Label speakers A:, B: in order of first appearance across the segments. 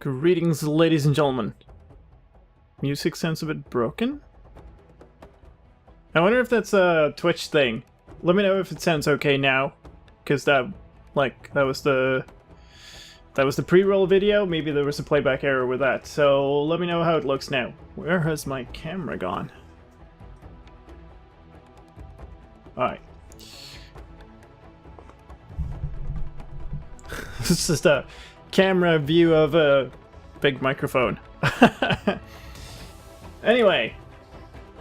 A: Greetings, ladies and gentlemen. Music sounds a bit broken? I wonder if that's a Twitch thing. Let me know if it sounds okay now. Because that was the pre-roll video. Maybe there was a playback error with that. So let me know how it looks now. Where has my camera gone? Alright. This is just a camera view of a big microphone. Anyway,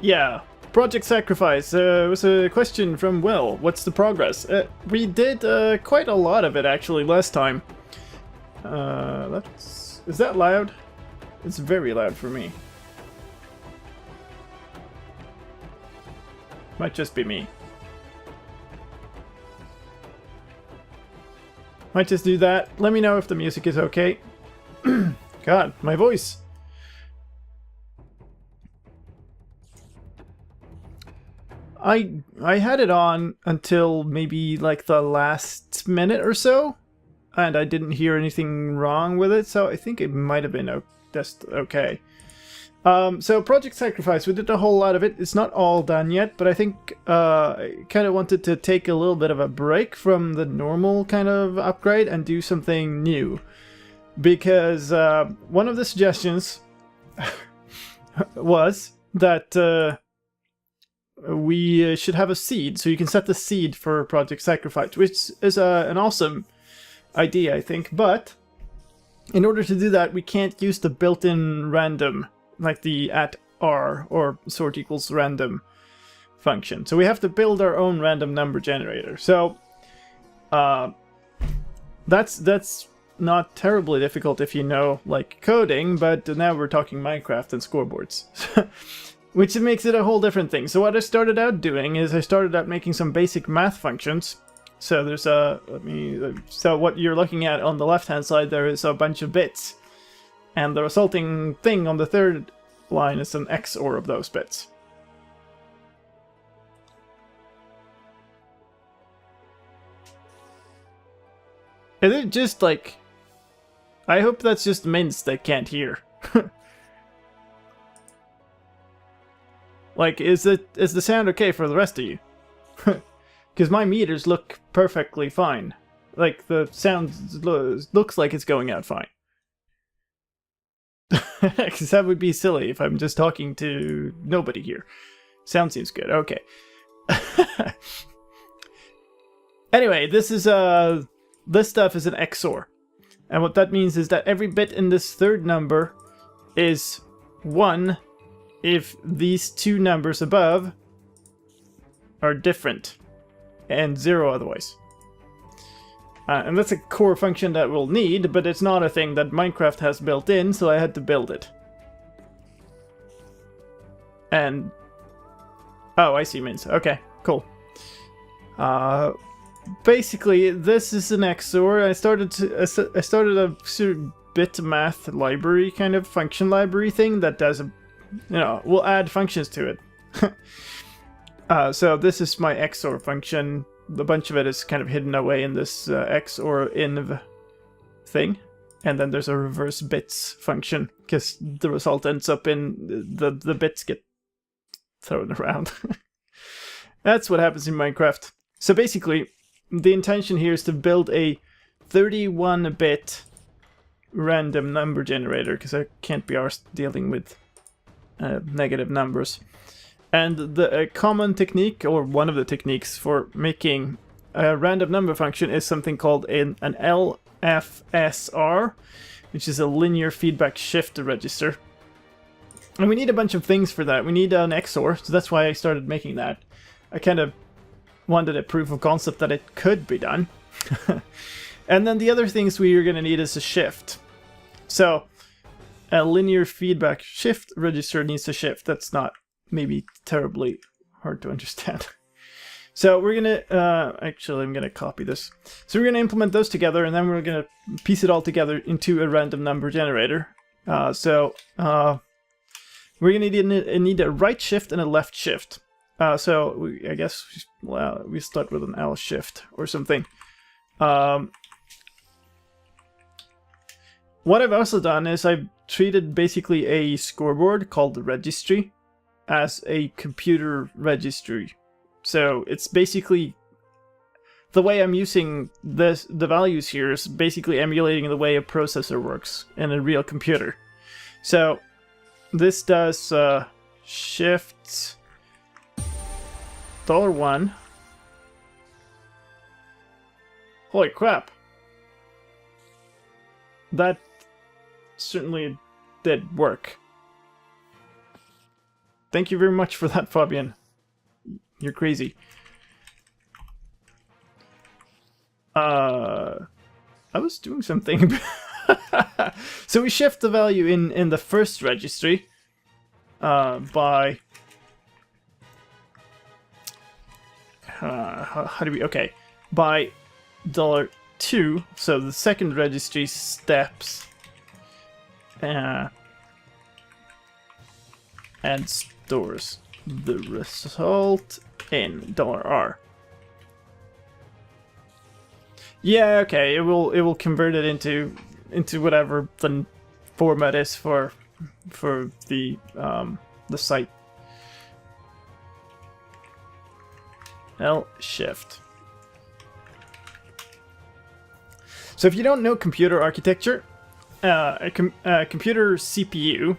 A: yeah, Project Sacrifice was a question from Will. What's the progress? We did quite a lot of it actually last time. Is that loud? It's very loud for me. Might just be me. Might just do that. Let me know if the music is okay. God, my voice. I had it on until maybe like the last minute or so, and I didn't hear anything wrong with it, so I think it might have been just okay. So Project Sacrifice, we did a whole lot of it. It's not all done yet, but I think I kind of wanted to take a little bit of a break from the normal kind of upgrade and do something new. Because one of the suggestions was that we should have a seed, so you can set the seed for Project Sacrifice, which is an awesome idea, I think. But in order to do that, we can't use the built-in random, like the @r or sort equals random function. So we have to build our own random number generator. So that's not terribly difficult if you know like coding, but now we're talking Minecraft and scoreboards. Which makes it a whole different thing. So what I started out doing is I started out making some basic math functions. So there's so what you're looking at on the left hand side there is a bunch of bits. And the resulting thing on the third line is an XOR of those bits. Is it just like... I hope that's just Mints that can't hear. Like, is the sound okay for the rest of you? Because my meters look perfectly fine. Like, the sound looks like it's going out fine. Because that would be silly if I'm just talking to nobody here. Sound seems good. Okay. Anyway, this stuff is an XOR. And what that means is that every bit in this third number is 1 if these two numbers above are different, and 0 otherwise. And that's a core function that we'll need, but it's not a thing that Minecraft has built in, so I had to build it. And... oh, I see, Mints. Okay, cool. Basically, this is an XOR. I started a sort of bit math library, kind of function library thing that does a... we'll add functions to it. So this is my XOR function. A bunch of it is kind of hidden away in this XOR inv thing. And then there's a reverse bits function, because the result ends up in the bits get thrown around. That's what happens in Minecraft. So basically, the intention here is to build a 31-bit random number generator, because I can't be arsed dealing with negative numbers. And the common technique, or one of the techniques for making a random number function, is something called an LFSR, which is a linear feedback shift register. And we need a bunch of things for that. We need an XOR, so that's why I started making that. I kind of wanted a proof of concept that it could be done. And then the other things we are going to need is a shift. So a linear feedback shift register needs a shift. That's not maybe terribly hard to understand. So we're gonna actually I'm gonna copy this. So we're gonna implement those together, and then we're gonna piece it all together into a random number generator. We're gonna need a right shift and a left shift. I guess we start with an L shift or something. what I've also done is I've treated basically a scoreboard called the registry as a computer registry. So it's basically the way I'm using the values here is basically emulating the way a processor works in a real computer. So this does shift $1. Holy crap. That certainly did work. Thank you very much for that, Fabian. You're crazy. I was doing something. So we shift the value in the first registry by how do we, okay, by $2. So the second registry steps and stores the result in $R. Yeah, okay, it will convert it into whatever the format is for the site. L shift. So if you don't know computer architecture, a computer CPU,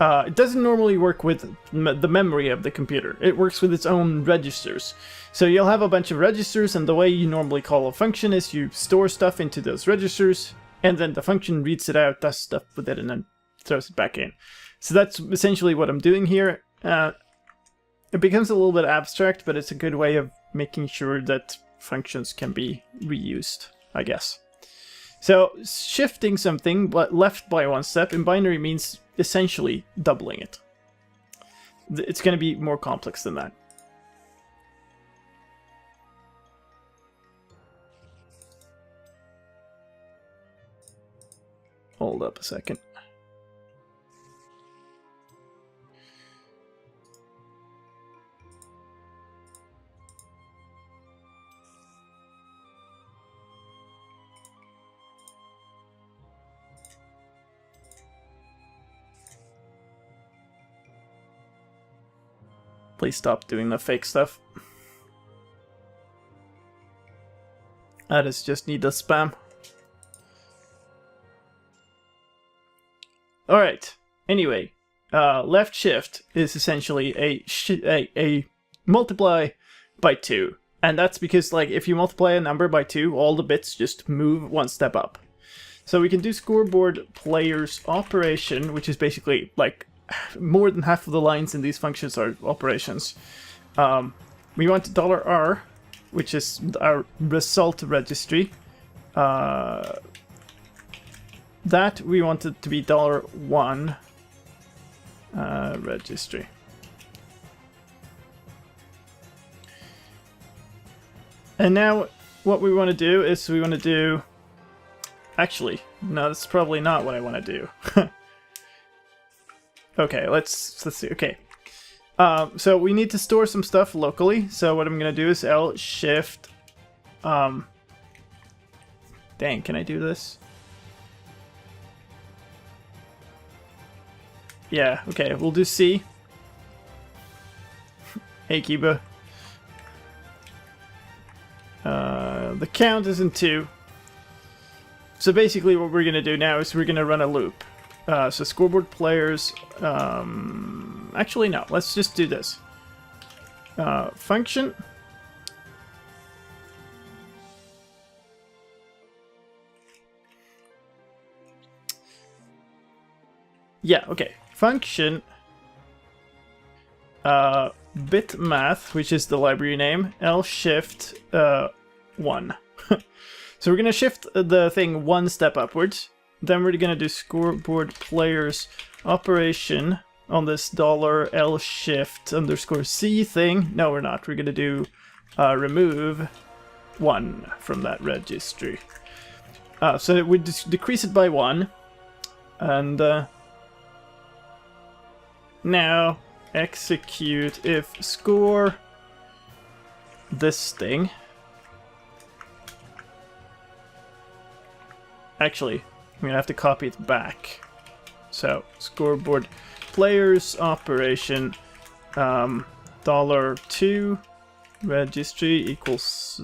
A: it doesn't normally work with the memory of the computer. It works with its own registers. So you'll have a bunch of registers, and the way you normally call a function is you store stuff into those registers, and then the function reads it out, does stuff with it, and then throws it back in. So that's essentially what I'm doing here. It becomes a little bit abstract, but it's a good way of making sure that functions can be reused, I guess. So shifting something left by one step in binary means essentially doubling it. It's going to be more complex than that. Hold up a second. Please stop doing the fake stuff. That is just needless spam. Alright, anyway, left shift is essentially a multiply by 2. And that's because, like, if you multiply a number by 2, all the bits just move one step up. So we can do scoreboard players operation, which is basically, like, more than half of the lines in these functions are operations. We want $R, which is our result registry. That we want it to be $1 registry. And now what we want to do is we want to do... Actually, no, that's probably not what I want to do. Okay, let's see. Okay, so we need to store some stuff locally. So what I'm gonna do is L shift. Dang, can I do this? Yeah. Okay, we'll do C. Hey, Kiba. The count is in 2. So basically, what we're gonna do now is we're gonna run a loop. So scoreboard players, actually no, let's just do this. Function. Yeah, okay. Function, bitmath, which is the library name, L shift 1. So we're gonna shift the thing one step upwards. Then we're gonna do scoreboard players operation on this $L shift underscore C thing. No, we're not. We're gonna do remove 1 from that registry. So it would decrease it by 1. And now execute if score this thing. Actually, I'm gonna have to copy it back. So, scoreboard players operation $2 registry equals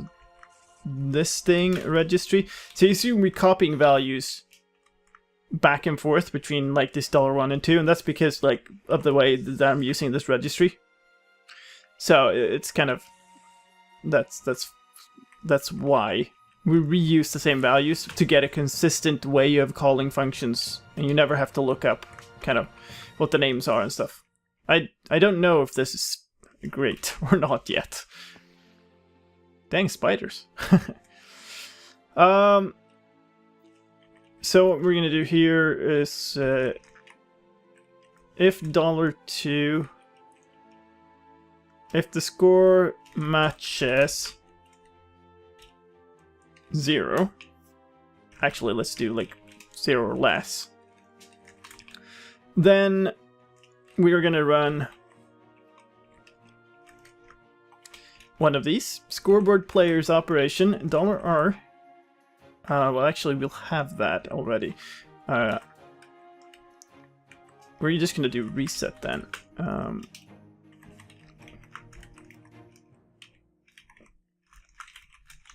A: this thing registry. So you see we're copying values back and forth between like this $1 and 2, and that's because like of the way that I'm using this registry. So it's kind of that's why we reuse the same values to get a consistent way of calling functions, and you never have to look up kind of what the names are and stuff. I don't know if this is great or not yet. Dang spiders. So what we're gonna do here is if $2, if the score matches 0, actually let's do like 0 or less, then we're gonna run one of these scoreboard players operation $R. Well, actually, we'll have that already. We're just gonna do reset then.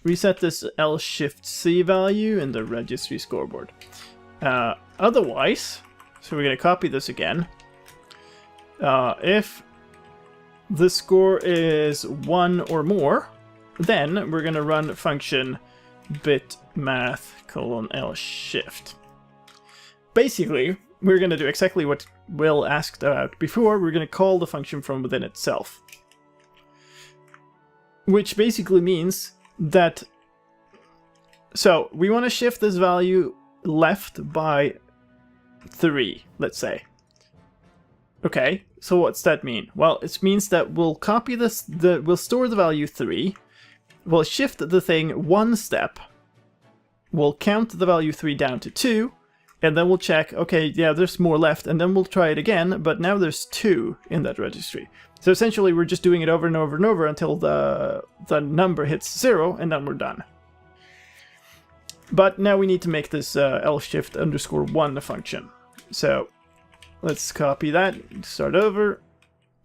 A: Reset this L-Shift-C value in the registry scoreboard. Otherwise, so we're gonna copy this again. If the score is 1 or more, then we're gonna run function bitmath:\lshift. Basically, we're going to do exactly what Will asked about before. We're going to call the function from within itself. Which basically means that... So, we want to shift this value left by 3, let's say. Okay, so what's that mean? Well, it means that we'll copy this, we'll store the value 3, we'll shift the thing 1 step, we'll count the value 3 down to 2, and then we'll check, okay, yeah, there's more left, and then we'll try it again, but now there's 2 in that registry. So essentially we're just doing it over and over and over until the number hits 0, and then we're done. But now we need to make this L-Shift_1 function. So let's copy that, start over,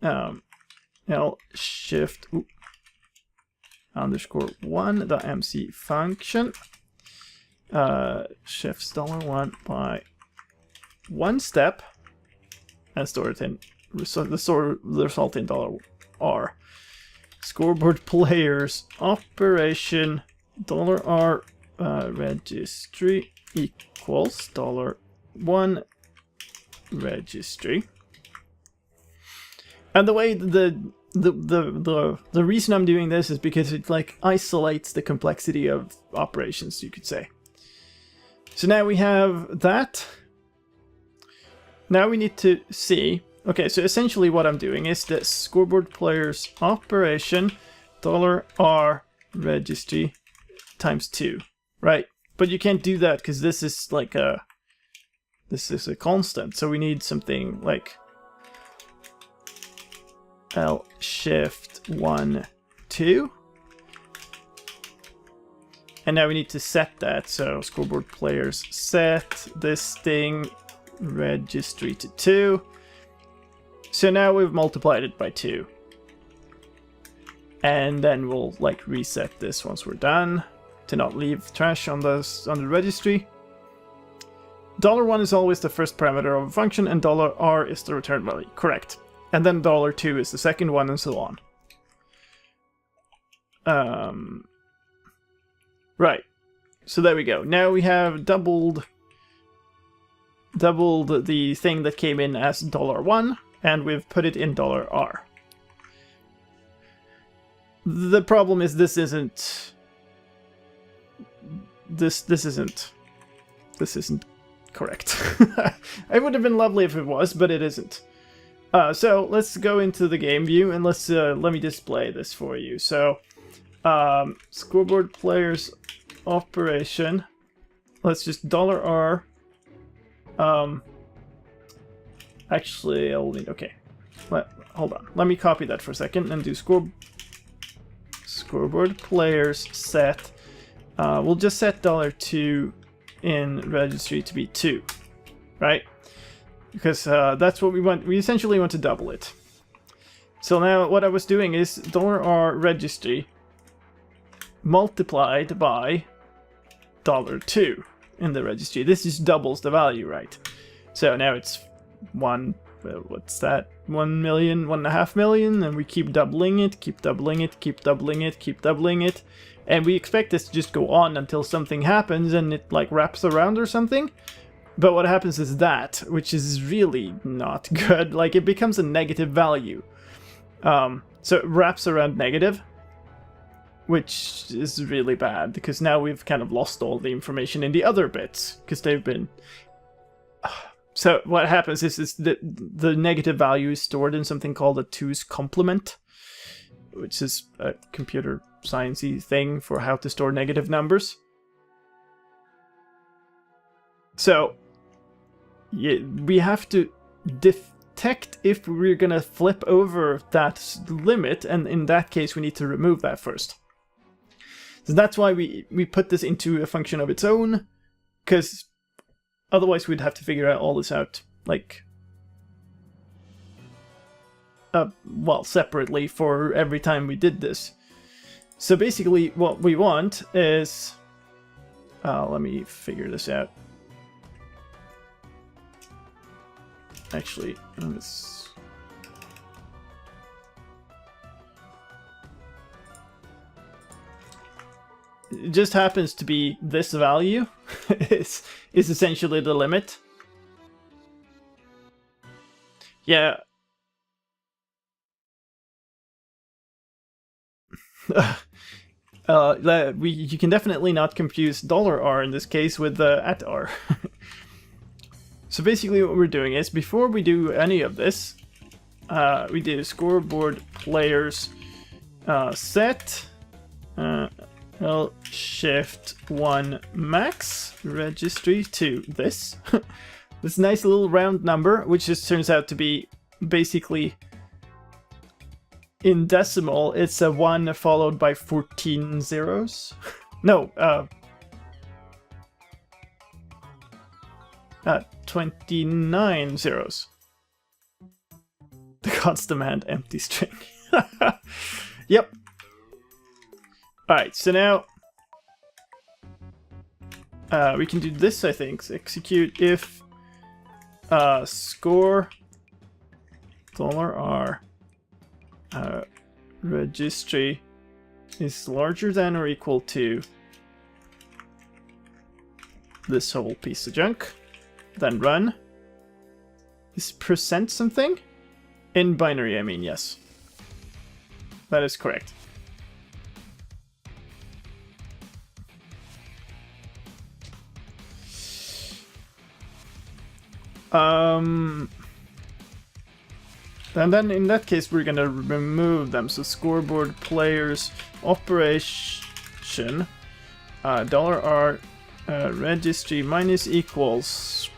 A: L-Shift_1.mc function. Shifts $1 by 1 step and store it in the result in $R. Scoreboard players operation $R registry equals $1 registry. And the way the reason I'm doing this is because it like isolates the complexity of operations, you could say. So now we have that. Now we need to see. Okay, so essentially what I'm doing is the scoreboard players operation $R registry times 2, right? But you can't do that because this is like a constant. So we need something like L-Shift_1 2. And now we need to set that, so scoreboard players set this thing registry to 2. So now we've multiplied it by 2. And then we'll like reset this once we're done to not leave trash on the registry. $1 is always the first parameter of a function, and $R is the return value. Correct. And then $2 is the second one, and so on. Right. So there we go. Now we have doubled the thing that came in as $1, and we've put it in $R. The problem is this isn't correct. It would have been lovely if it was, but it isn't. So let's go into the game view and let me display this for you. So scoreboard players operation. Let's just $R. Actually, I'll need. Okay, hold on. Let me copy that for a second and do scoreboard players set. We'll just set $2 in registry to be 2, right? Because that's what we want. We essentially want to double it. So now what I was doing is $R registry multiplied by $2 in the registry. This just doubles the value, right? So now it's what's that? 1 million, 1.5 million, and we keep doubling it, keep doubling it, keep doubling it, keep doubling it. And we expect this to just go on until something happens and it like wraps around or something. But what happens is that, which is really not good. Like, it becomes a negative value. So it wraps around negative, which is really bad, because now we've kind of lost all the information in the other bits, because they've been... So what happens is the negative value is stored in something called a 2's complement, which is a computer sciencey thing for how to store negative numbers. So we have to detect if we're gonna flip over that limit, and in that case we need to remove that first. So that's why we put this into a function of its own, because otherwise we'd have to figure out all this out, like, well, separately for every time we did this. So basically what we want is, let me figure this out. Actually, let's... It just happens to be this value is essentially the limit. Yeah. You can definitely not confuse $R in this case with @R. So basically what we're doing is, before we do any of this, we do scoreboard players set L shift 1 max registry to this. This nice little round number, which just turns out to be basically, in decimal, it's a 1 followed by 14 zeros. No, 29 zeros. The gods demand empty string. Yep. Alright, so now we can do this, I think. Execute if score $R registry is larger than or equal to this whole piece of junk. Then run. Is percent something? In binary, I mean, yes. That is correct. And then in that case we're gonna remove them. So scoreboard players operation $R registry minus equals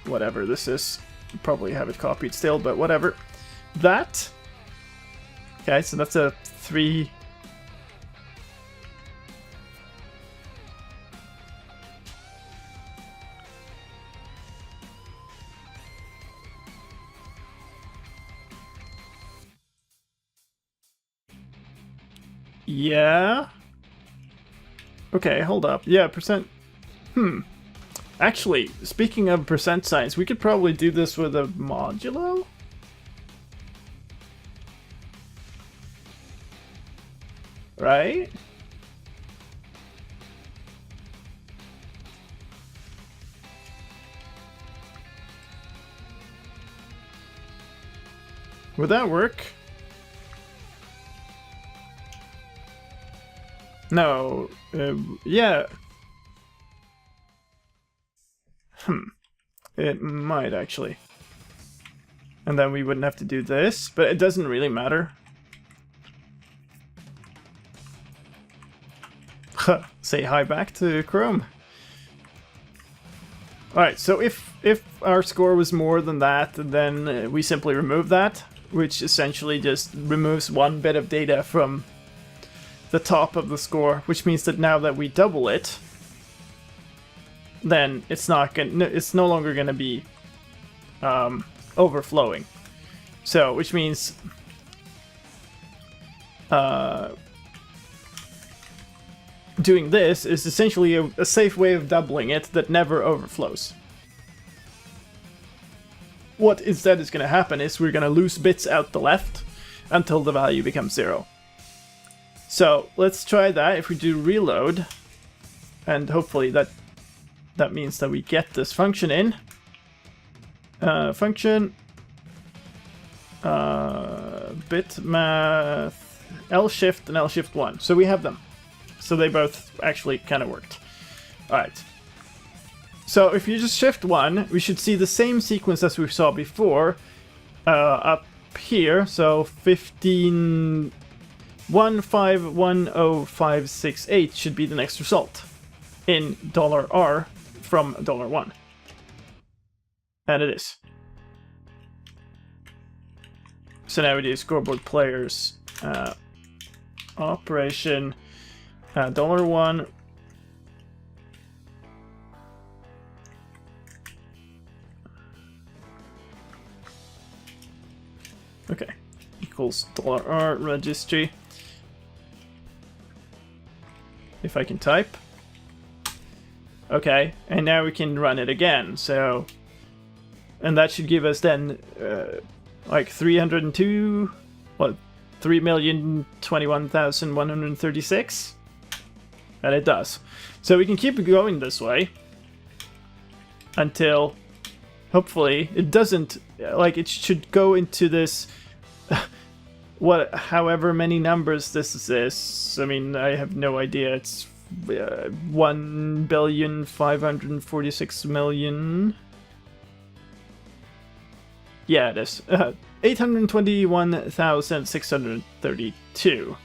A: whatever this is. Probably have it copied still, but whatever. That. Okay, so that's a 3. Yeah. Okay, hold up. Yeah, percent. Actually, speaking of percent signs, we could probably do this with a modulo? Right? Would that work? No. Yeah. It might, actually. And then we wouldn't have to do this, but it doesn't really matter. Say hi back to Chrome. Alright, so if our score was more than that, then we simply remove that, which essentially just removes one bit of data from the top of the score, which means that now that we double it, then it's no longer gonna be overflowing. So, which means doing this is essentially a safe way of doubling it that never overflows. What instead is going to happen is we're going to lose bits out the left until the value becomes 0. So let's try that. If we do reload, and hopefully that means that we get this function in. Function bit math L shift and L shift 1. So we have them. So they both actually kind of worked. Alright. So if you just shift 1, we should see the same sequence as we saw before up here. So 15151058 should be the next result in $R from $1. And it is. So now we do scoreboard players operation $1. Okay, equals $R registry. If I can type. Okay, and now we can run it again. So, and that should give us then like 302, what, 3,021,136, and it does. So we can keep going this way until hopefully it doesn't, like, it should go into this however many numbers this is. I mean, I have no idea. It's 1,546,000,000. Yeah, it is. 821,632.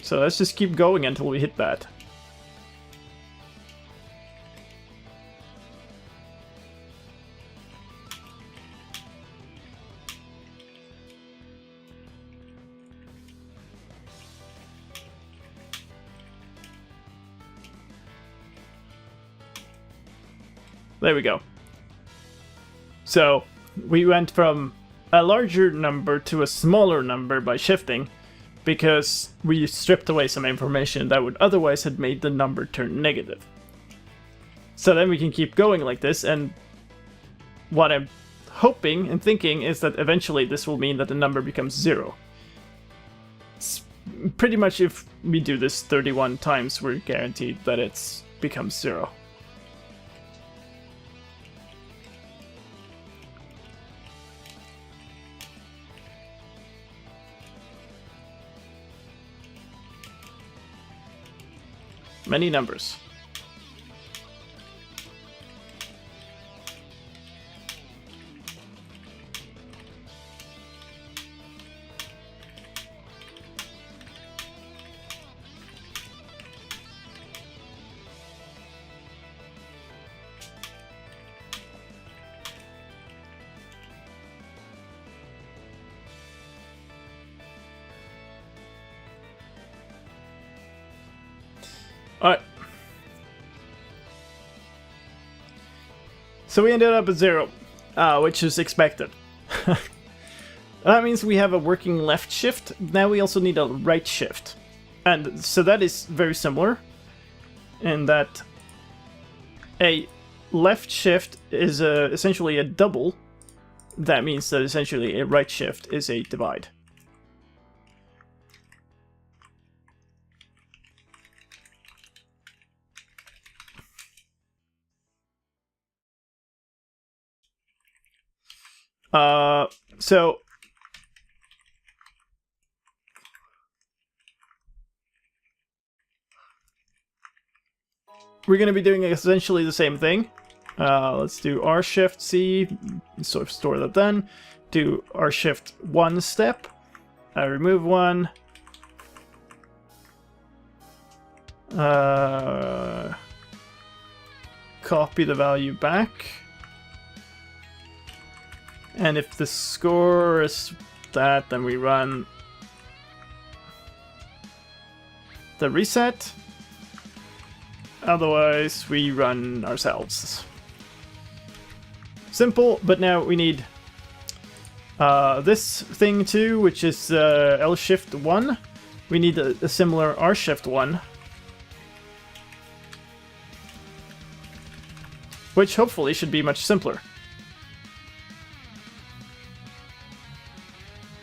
A: So let's just keep going until we hit that. There we go. So we went from a larger number to a smaller number by shifting, because we stripped away some information that would otherwise have made the number turn negative. So then we can keep going like this, and what I'm hoping and thinking is that eventually this will mean that the number becomes 0. It's pretty much if we do this 31 times, we're guaranteed that it becomes 0. Many numbers. Alright. So we ended up at 0, which is expected. That means we have a working left shift. Now we also need a right shift. And so that is very similar in that a left shift is essentially a double. That means that essentially a right shift is a divide. So we're going to be doing essentially the same thing. Let's do R shift C, sort of store that then. Do R shift 1 step, remove 1. Copy the value back. And if the score is that, then we run the reset. Otherwise, we run ourselves. Simple, but now we need this thing too, which is L shift 1. We need a similar R shift 1. Which hopefully should be much simpler.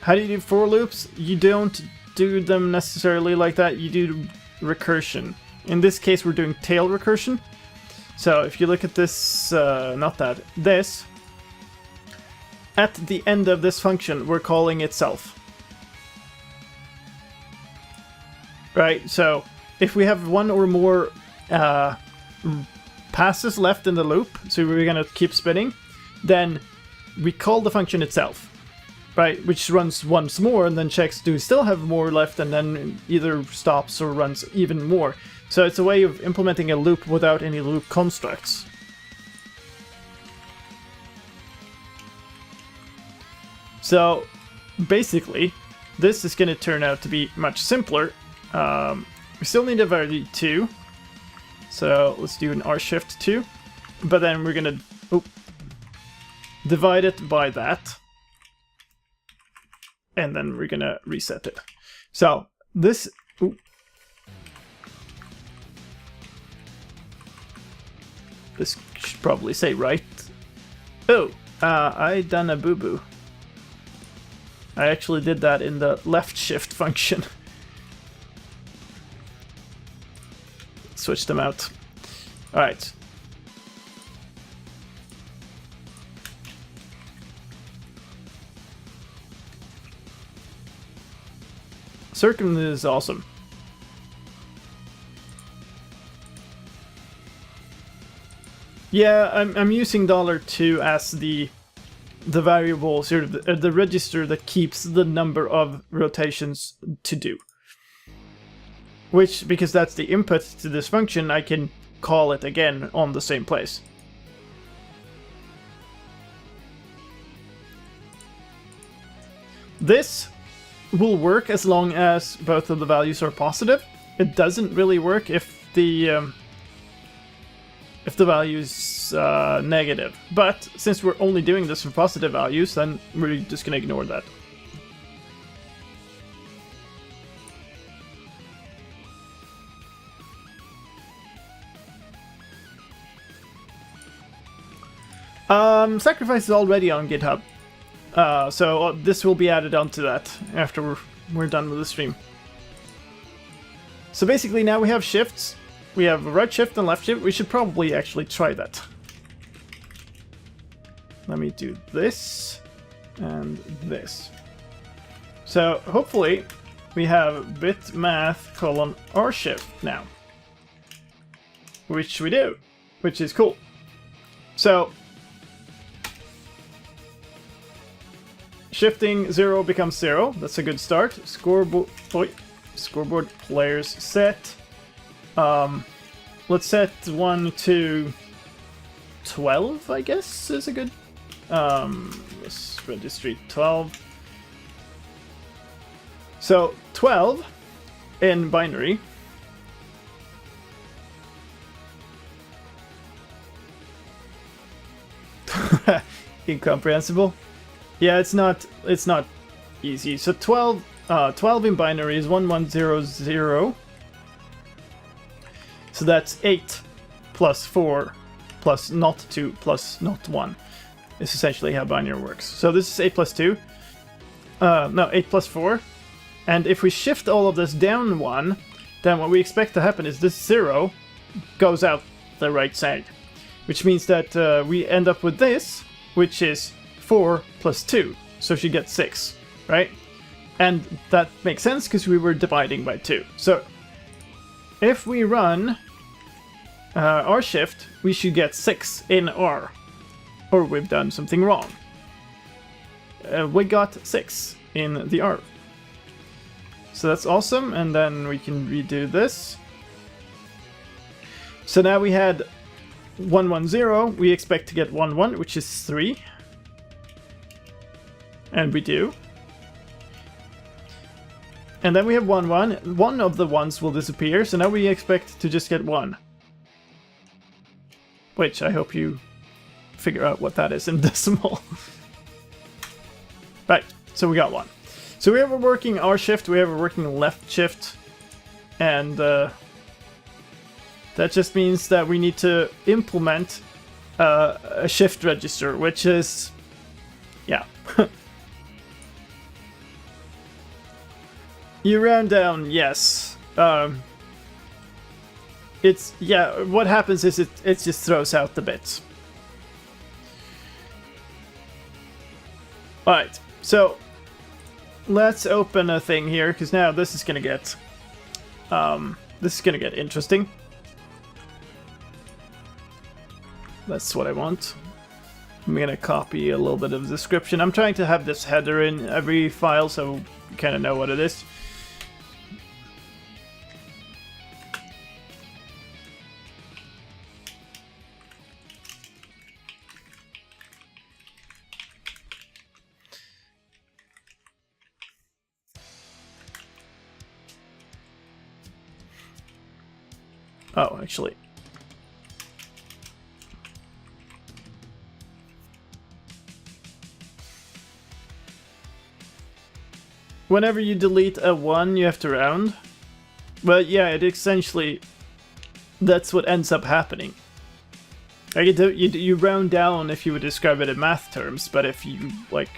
A: How do you do for loops? You don't do them necessarily like that, you do recursion. In this case we're doing tail recursion. So if you look at this, this, at the end of this function we're calling itself. Right, so if we have one or more passes left in the loop, so we're gonna keep spinning, then we call the function itself. Right, which runs once more and then checks do we still have more left and then either stops or runs even more. So it's a way of implementing a loop without any loop constructs. So basically this is going to turn out to be much simpler. We still need a value 2. So let's do an R shift 2. But then we're going to divide it by that. And then we're gonna reset it. So this, this should probably say right. Oh, I done a boo-boo. I actually did that in the left shift function. Switch them out. All right. Circum is awesome. Yeah, I'm using $2 as the variable, sort of the register that keeps the number of rotations to do. Which, because that's the input to this function, I can call it again on the same place. This will work as long as both of the values are positive. It doesn't really work if the value is negative. But since we're only doing this for positive values, then we're just gonna ignore that. Sacrifice is already on GitHub. So this will be added onto that after we're done with the stream. So basically now we have shifts. We have a right shift and left shift. We should probably actually try that. Let me do this and this. So hopefully we have bit math colon R shift now. Which we do, which is cool. So shifting 0 becomes 0. That's a good start. Scoreboard players set. Let's set 1 to 12, I guess is a good. Let's registry 12. So 12 in binary. Incomprehensible. Yeah, it's not easy. So 12 in binary is 1100. So that's 8 plus 4 plus not 2 plus not 1. Is essentially how binary works. So this is 8 plus 2. No, 8 plus 4. And if we shift all of this down 1, then what we expect to happen is this 0 goes out the right side. Which means that we end up with this, which is 4 plus 2, so she gets 6, right? And that makes sense because we were dividing by 2. So if we run R shift, we should get 6 in R, or we've done something wrong. We got 6 in the R. So that's awesome, and then we can redo this. So now we had 110, we expect to get 11, which is 3. And we do. And then we have 1, 1. One of the ones will disappear, so now we expect to just get 1. which I hope you figure out what that is in decimal. Right, so we got one. So we have a working R shift, we have a working left shift, and that just means that we need to implement a shift register, which is, yeah. You round down, yes. It's, yeah, what happens is it just throws out the bits. Alright, so let's open a thing here, because now this is gonna get interesting. That's what I want. I'm gonna copy a little bit of the description. I'm trying to have this header in every file so you kind of know what it is. Oh, actually. Whenever you delete a 1, you have to round. But yeah, it essentially, that's what ends up happening. Like you round down if you would describe it in math terms, but if you, like...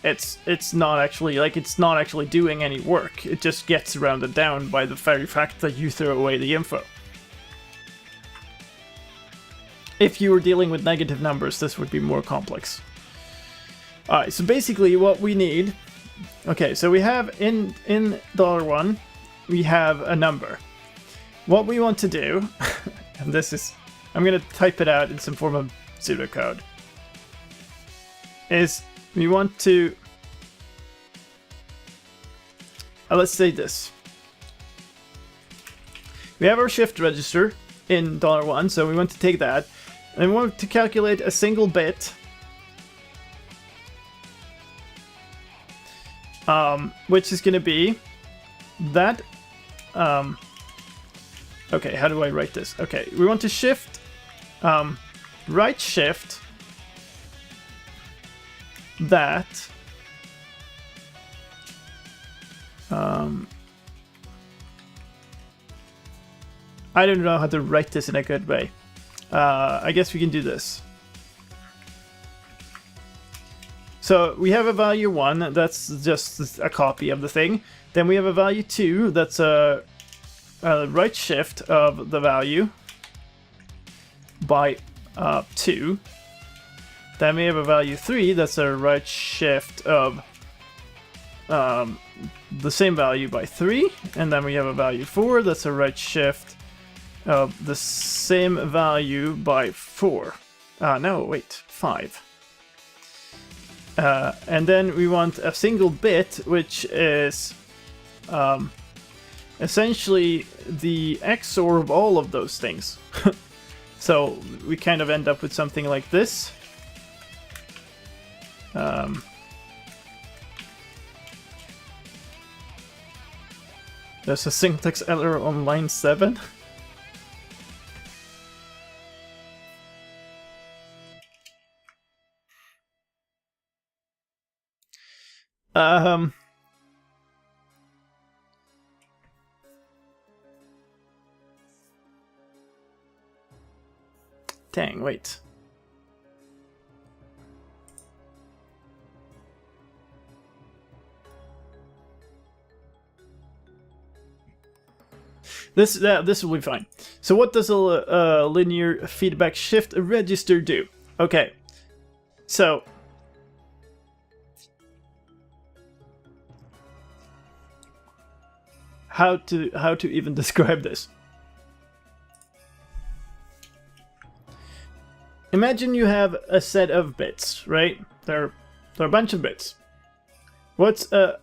A: It's not actually doing any work. It just gets rounded down by the very fact that you throw away the info. If you were dealing with negative numbers, this would be more complex. Alright, so basically what we need... Okay, so we have in $1, we have a number. What we want to do, and this is... I'm going to type it out in some form of pseudocode, is... We want to... let's say this. We have our shift register in $1, so we want to take that. And we want to calculate a single bit. Which is going to be that... okay, how do I write this? Okay, we want to shift... right shift... that I don't know how to write this in a good way. I guess we can do this. So we have a value 1, that's just a copy of the thing. Then we have a value 2, that's a right shift of the value by 2. Then we have a value 3, that's a right shift of the same value by 3. And then we have a value 4, that's a right shift of the same value by 4. No, wait, 5. And then we want a single bit, which is essentially the XOR of all of those things. So we kind of end up with something like this. There's a syntax error on line 7. Dang, wait. This will be fine. So what does a linear feedback shift register do? Okay, so how to even describe this? Imagine you have a set of bits, right? There are a bunch of bits. What's the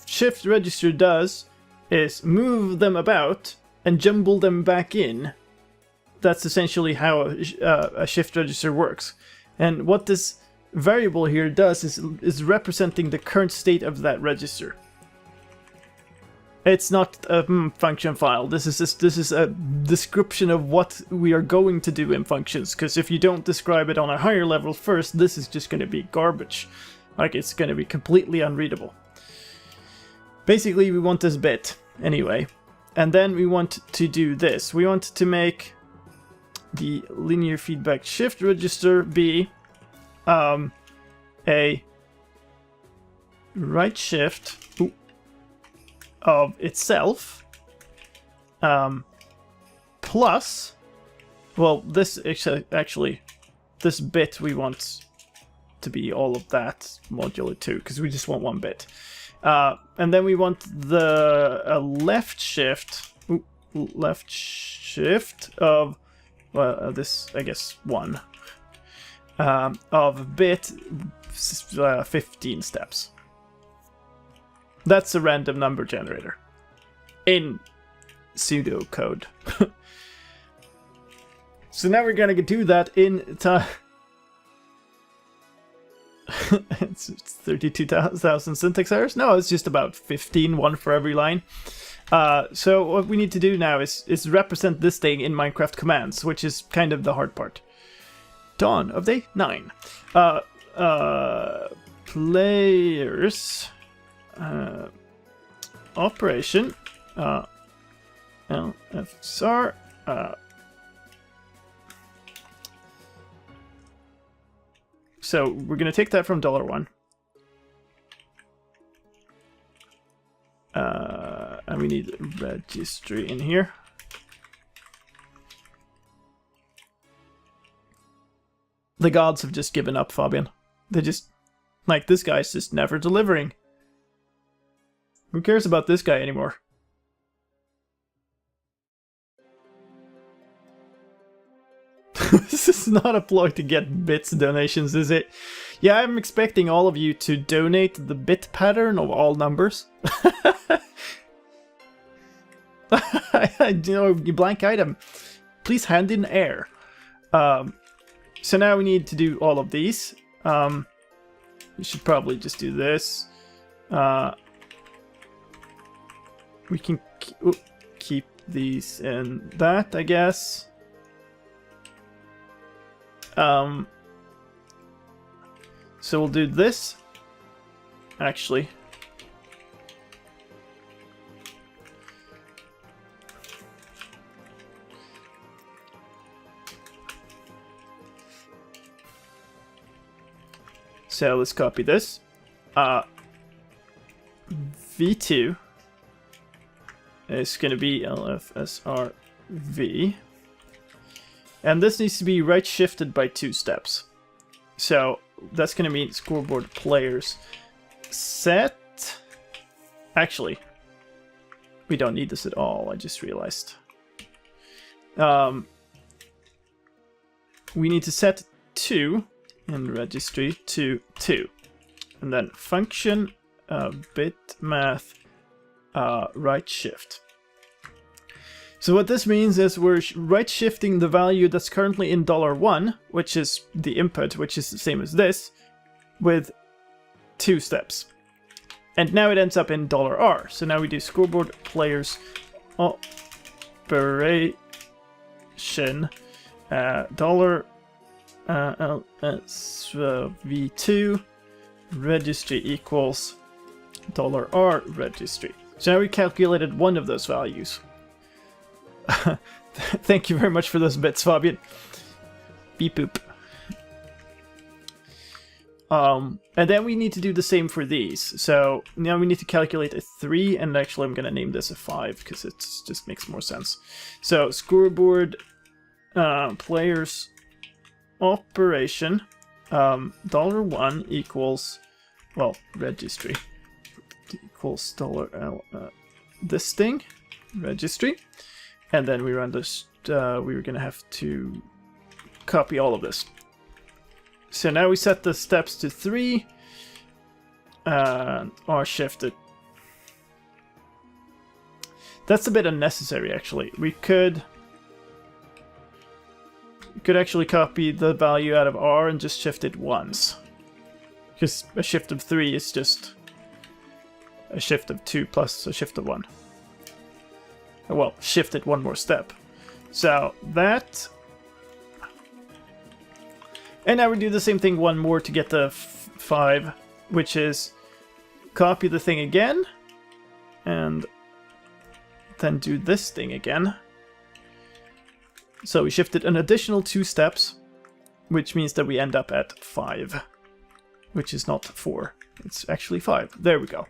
A: shift register does is move them about and jumble them back in. That's essentially how a shift register works. And what this variable here does is representing the current state of that register. It's not a function file. This is a description of what we are going to do in functions. Because if you don't describe it on a higher level first, this is just going to be garbage. Like, it's going to be completely unreadable. Basically, we want this bit anyway, and then we want to do this. We want to make the linear feedback shift register be a right shift of itself, plus, well, this actually, this bit we want to be all of that modulo 2, because we just want one bit. And then we want the left shift of, well, this, I guess, 1, of bit 15 steps. That's a random number generator in pseudocode. So now we're gonna do that in time. It's 32,000 syntax errors? No, it's just about 15, one for every line. So what we need to do now is represent this thing in Minecraft commands, which is kind of the hard part. Dawn of day 9. Players... operation LFSR so we're gonna take that from $1 and we need registry in here. The gods have just given up, Fabian. They just, like, this guy's just never delivering. Who cares about this guy anymore? This is not a ploy to get bits donations, is it? Yeah, I'm expecting all of you to donate the bit pattern of all numbers. You know, blank item. Please hand in air. So now we need to do all of these. We should probably just do this. We can keep these in that, I guess. So we'll do this. Actually. So let's copy this. V2 is going to be LFSRV. And this needs to be right shifted by 2 steps. So that's going to mean scoreboard players set. Actually, we don't need this at all. I just realized. We need to set 2 in registry to 2. And then function bitmath right shift. So what this means is we're right shifting the value that's currently in $1, which is the input, which is the same as this, with 2 steps. And now it ends up in $R. So now we do scoreboard players operation $v2 registry equals $R registry. So now we calculated one of those values. Thank you very much for those bits, Fabian. Beep boop. And then we need to do the same for these. So now we need to calculate a 3, and actually I'm going to name this a 5 because it just makes more sense. So scoreboard players operation $1 equals, well, registry equals this thing, registry. And then we run this, we were going to have to copy all of this. So now we set the steps to 3, and R shifted. That's a bit unnecessary, actually. We could actually copy the value out of R and just shift it once. Because a shift of 3 is just a shift of 2 plus a shift of 1. well, shift it one more step. So that. And now we do the same thing one more to get the 5, which is copy the thing again, and then do this thing again. So we shifted an additional 2 steps, which means that we end up at 5, which is not 4. It's actually 5. There we go.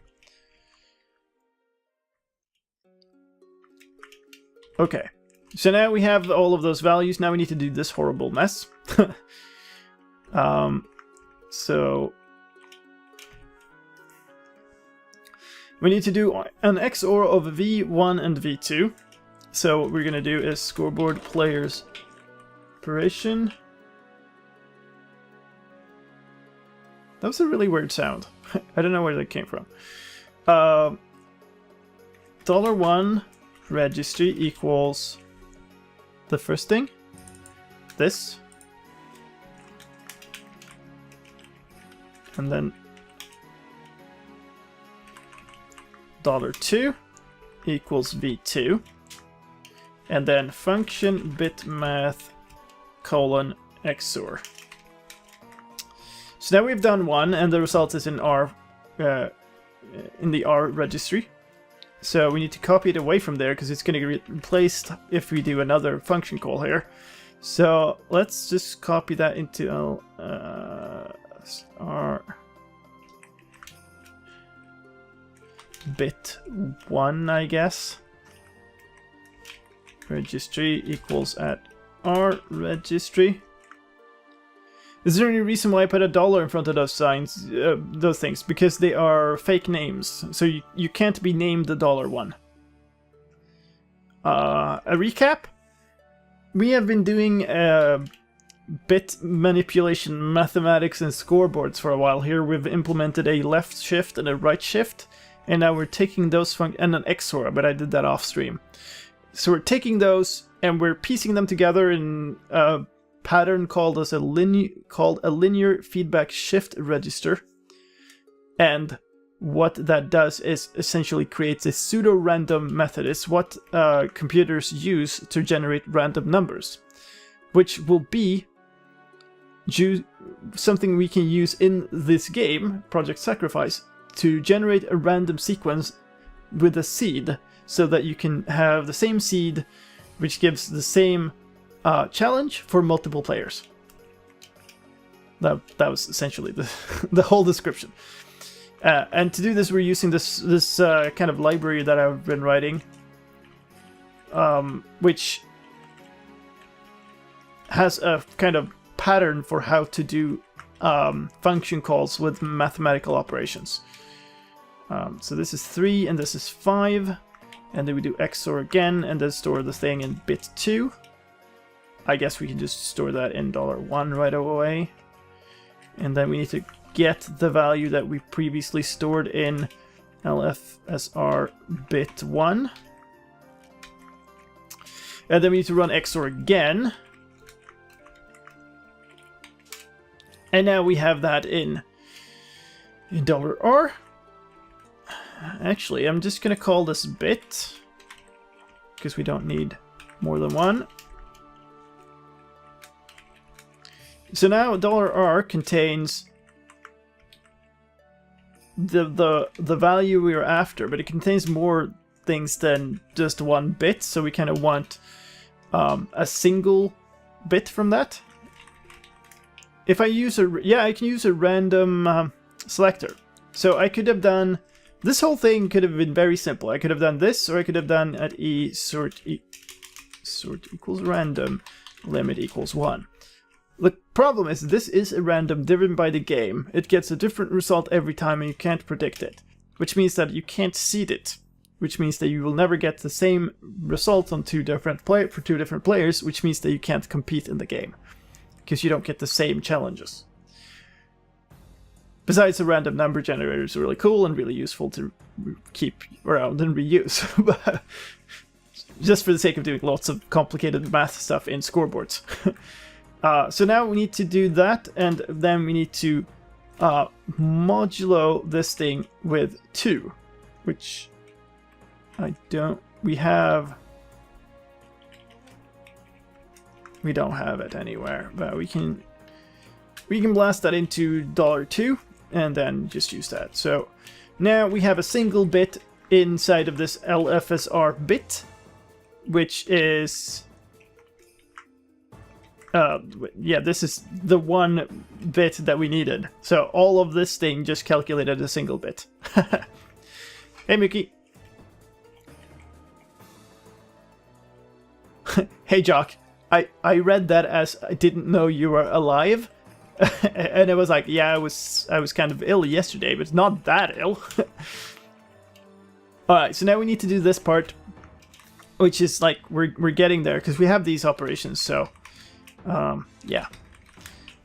A: Okay, so now we have all of those values. Now we need to do this horrible mess. So we need to do an XOR of V1 and V2. So what we're going to do is scoreboard players operation. That was a really weird sound. I don't know where that came from. $1 registry equals the first thing, this, and then $2 equals V2, and then function bitmath colon XOR. So now we've done one, and the result is in the R registry. So we need to copy it away from there because it's going to get replaced if we do another function call here. So let's just copy that into R bit 1, I guess. Registry equals at R registry. Is there any reason why I put $1 in front of those signs, those things? Because they are fake names, so you can't be named the $1. A recap? We have been doing bit manipulation mathematics and scoreboards for a while here. We've implemented a left shift and a right shift, and now we're taking those and an XOR, but I did that off stream. So we're taking those and we're piecing them together in pattern called a linear feedback shift register, and what that does is essentially creates a pseudo-random method. It's what computers use to generate random numbers, which will be something we can use in this game, Project Sacrifice, to generate a random sequence with a seed, so that you can have the same seed which gives the same challenge for multiple players. That was essentially the whole description. And to do this, we're using this kind of library that I've been writing, which has a kind of pattern for how to do function calls with mathematical operations. So this is 3 and this is 5, and then we do XOR again and then store the thing in bit 2. I guess we can just store that in $1 right away. And then we need to get the value that we previously stored in LFSR bit 1. And then we need to run XOR again. And now we have that in $R. Actually, I'm just going to call this bit, because we don't need more than one. So now $R contains the value we are after, but it contains more things than just one bit, so we kind of want a single bit from that. If I use I can use a random selector. So I could have done, this whole thing could have been very simple. I could have done this, or I could have done at sort equals random, limit equals 1. The problem is this is a random driven by the game. It gets a different result every time and you can't predict it, which means that you can't seed it, which means that you will never get the same result on two different players, which means that you can't compete in the game because you don't get the same challenges. Besides, the random number generator is really cool and really useful to keep around and reuse, but just for the sake of doing lots of complicated math stuff in scoreboards. So now we need to do that, and then we need to modulo this thing with 2, which we have We don't have it anywhere, but we can blast that into $2 and then just use that. So now we have a single bit inside of this LFSR bit, which is yeah, this is the one bit that we needed. So all of this thing just calculated a single bit. Hey, Mickey. Hey, Jock. I read that as I didn't know you were alive. And it was like, yeah, I was kind of ill yesterday, but not that ill. Alright, so now we need to do this part, which is like, we're getting there, because we have these operations, so, yeah.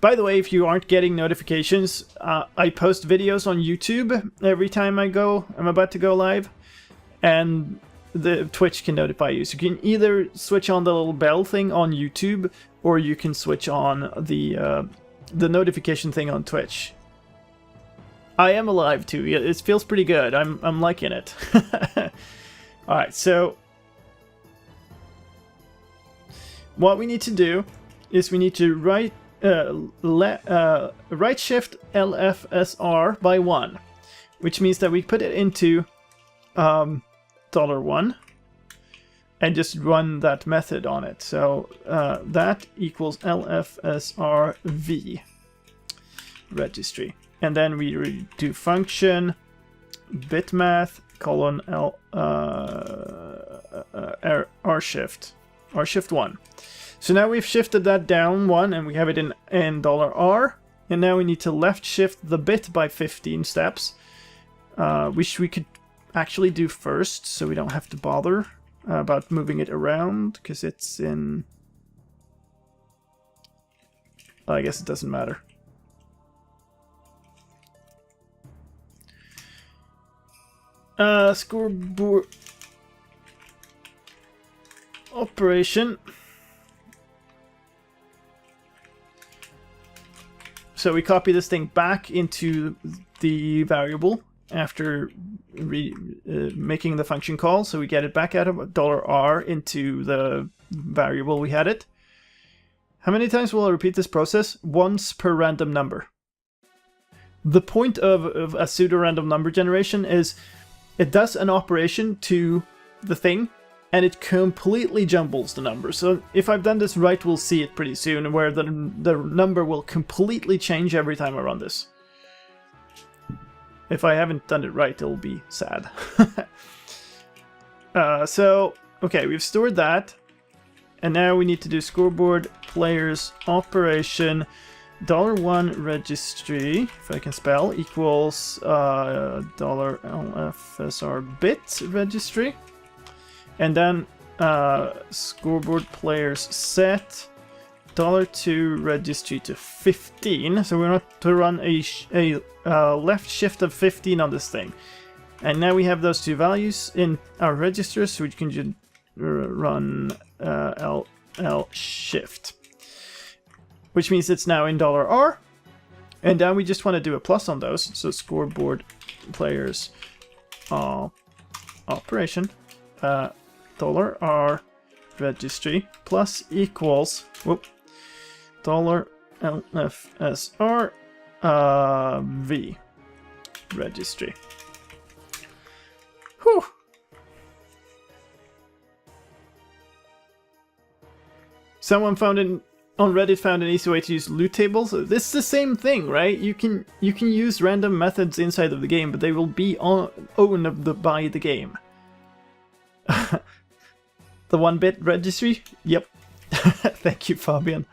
A: By the way, if you aren't getting notifications, I post videos on YouTube every time I'm about to go live, and the Twitch can notify you. So you can either switch on the little bell thing on YouTube, or you can switch on the notification thing on Twitch. I am alive too. It feels pretty good. I'm liking it. All right, so what we need to do is we need to right shift LFSR by 1, which means that we put it into $1 and just run that method on it. So that equals LFSR V registry. And then we do function bitmath colon R shift1. So now we've shifted that down 1 and we have it in $R. And now we need to left shift the bit by 15 steps, which we could actually do first, so we don't have to bother about moving it around, because it's in... I guess it doesn't matter. Scoreboard operation. So we copy this thing back into the variable after making the function call, so we get it back out of $R into the variable we had it. How many times will I repeat this process? Once per random number. The point of a pseudo-random number generation is it does an operation to the thing, and it completely jumbles the number. So if I've done this right, we'll see it pretty soon, where the number will completely change every time I run this. If I haven't done it right, it'll be sad. So, okay, we've stored that. And now we need to do scoreboard players operation $1 registry, if I can spell, equals $LFSR bit registry. And then scoreboard players set $2 registry to 15. So we want to run a left shift of 15 on this thing. And now we have those two values in our registers, so we can just run L shift, which means it's now in $R. And now we just want to do a plus on those. So scoreboard players operation $R registry plus equals $LFSR V registry. Whew. Someone on Reddit found an easy way to use loot tables. This is the same thing, right? You can use random methods inside of the game, but they will be owned by the game. The 1-bit registry? Yep. Thank you, Fabian.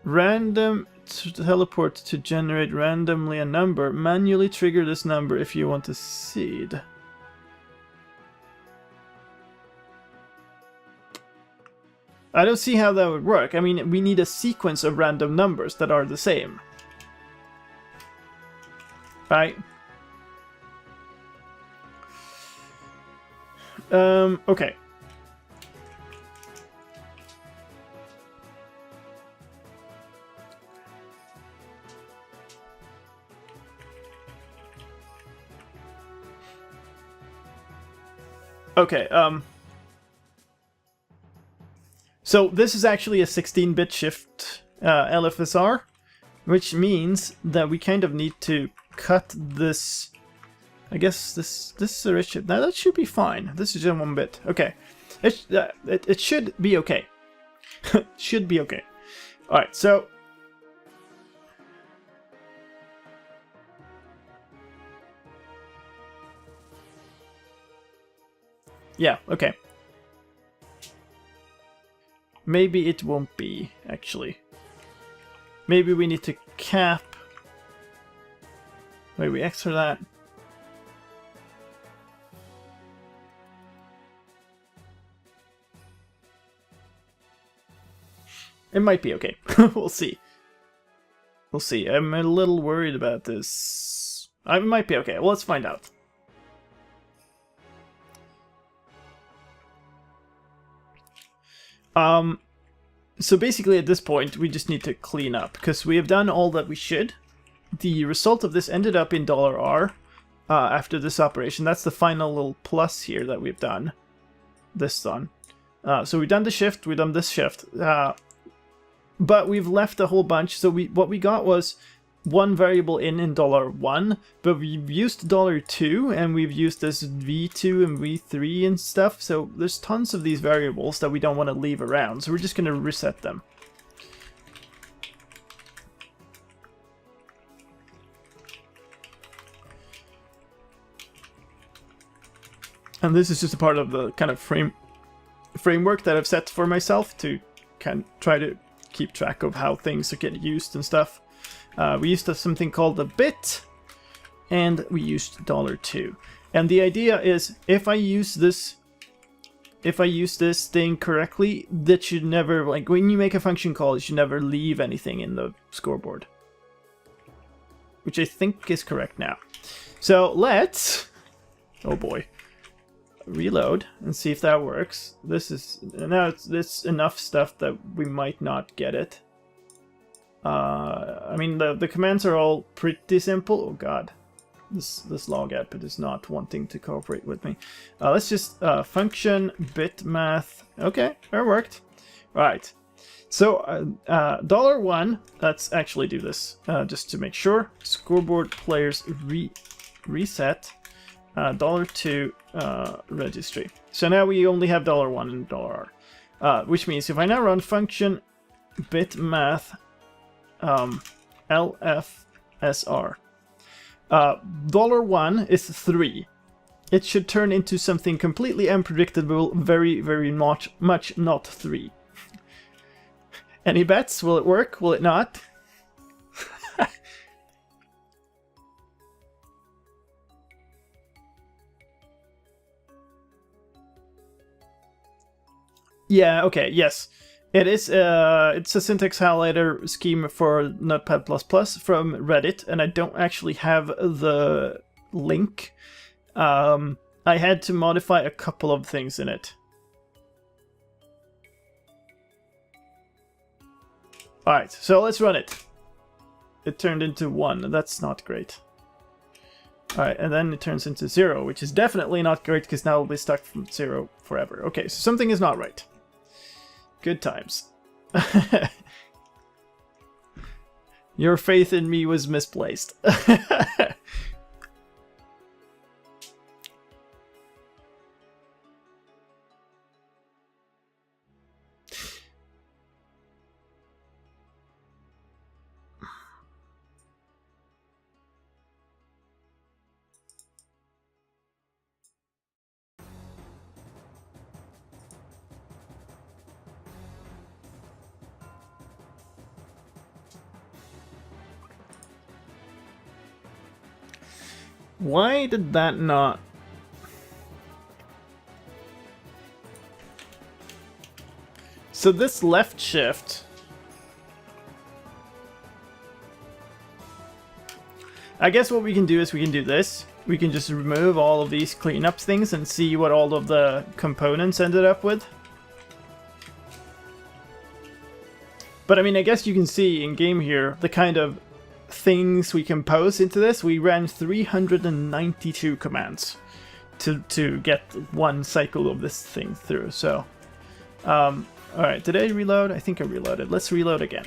A: Random teleport to generate randomly a number. Manually trigger this number if you want to seed. I don't see how that would work. I mean, we need a sequence of random numbers that are the same. Right? Okay. Okay, so this is actually a 16-bit shift LFSR, which means that we kind of need to cut this. I guess this should, now that should be fine. This is just 1 bit. Okay, it should be okay. Should be okay. All right, so yeah, okay. Maybe it won't be, actually. Maybe we need to cap. Maybe extra that. It might be okay. We'll see. We'll see. I'm a little worried about this. I might be okay. Well, let's find out. So basically at this point we just need to clean up because we have done all that we should. The result of this ended up in $R after this operation. That's the final little plus here that we've done. This done. So we've done the shift, we've done this shift. But we've left a whole bunch. So what we got was one variable in $1, but we've used $2 and we've used this V2 and V3 and stuff. So there's tons of these variables that we don't want to leave around. So we're just going to reset them. And this is just a part of the kind of framework that I've set for myself to kind of try to keep track of how things get used and stuff. We used something called a bit, and we used $2. And the idea is, if I use this thing correctly, that should never, like when you make a function call, you should never leave anything in the scoreboard. Which I think is correct now. So let's, oh boy, reload and see if that works. This is, now it's enough stuff that we might not get it. I mean, the commands are all pretty simple. Oh god, this log output is not wanting to cooperate with me. Let's just function bit math. Okay, that worked. Right. So $1. Let's actually do this just to make sure. Scoreboard players reset. $2 registry. So now we only have $1 and $R, which means if I now run function bit math LFSR, $1 is 3. It should turn into something completely unpredictable, very, very much not 3. Any bets? Will it work? Will it not? Yeah, okay, yes. It is, it's a syntax highlighter scheme for Notepad++ from Reddit, and I don't actually have the link. I had to modify a couple of things in it. Alright, so let's run it. It turned into 1, that's not great. Alright, and then it turns into 0, which is definitely not great, because now we'll be stuck from 0 forever. Okay, so something is not right. Good times. Your faith in me was misplaced. Why did that not... So this left shift... I guess what we can do is we can do this. We can just remove all of these cleanup things and see what all of the components ended up with. But I mean, I guess you can see in game here the kind of things we compose into this. We ran 392 commands to get one cycle of this thing through. So, alright, did I reload? I think I reloaded. Let's reload again.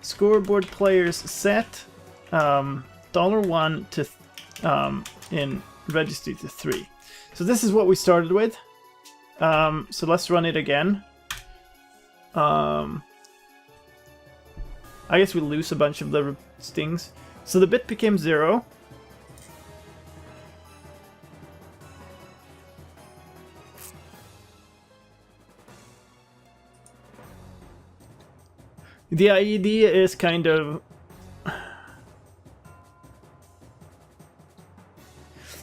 A: Scoreboard players set $1 to in registry to 3. So this is what we started with. So let's run it again. I guess we lose a bunch of the stings. So the bit became 0. The idea is kind of...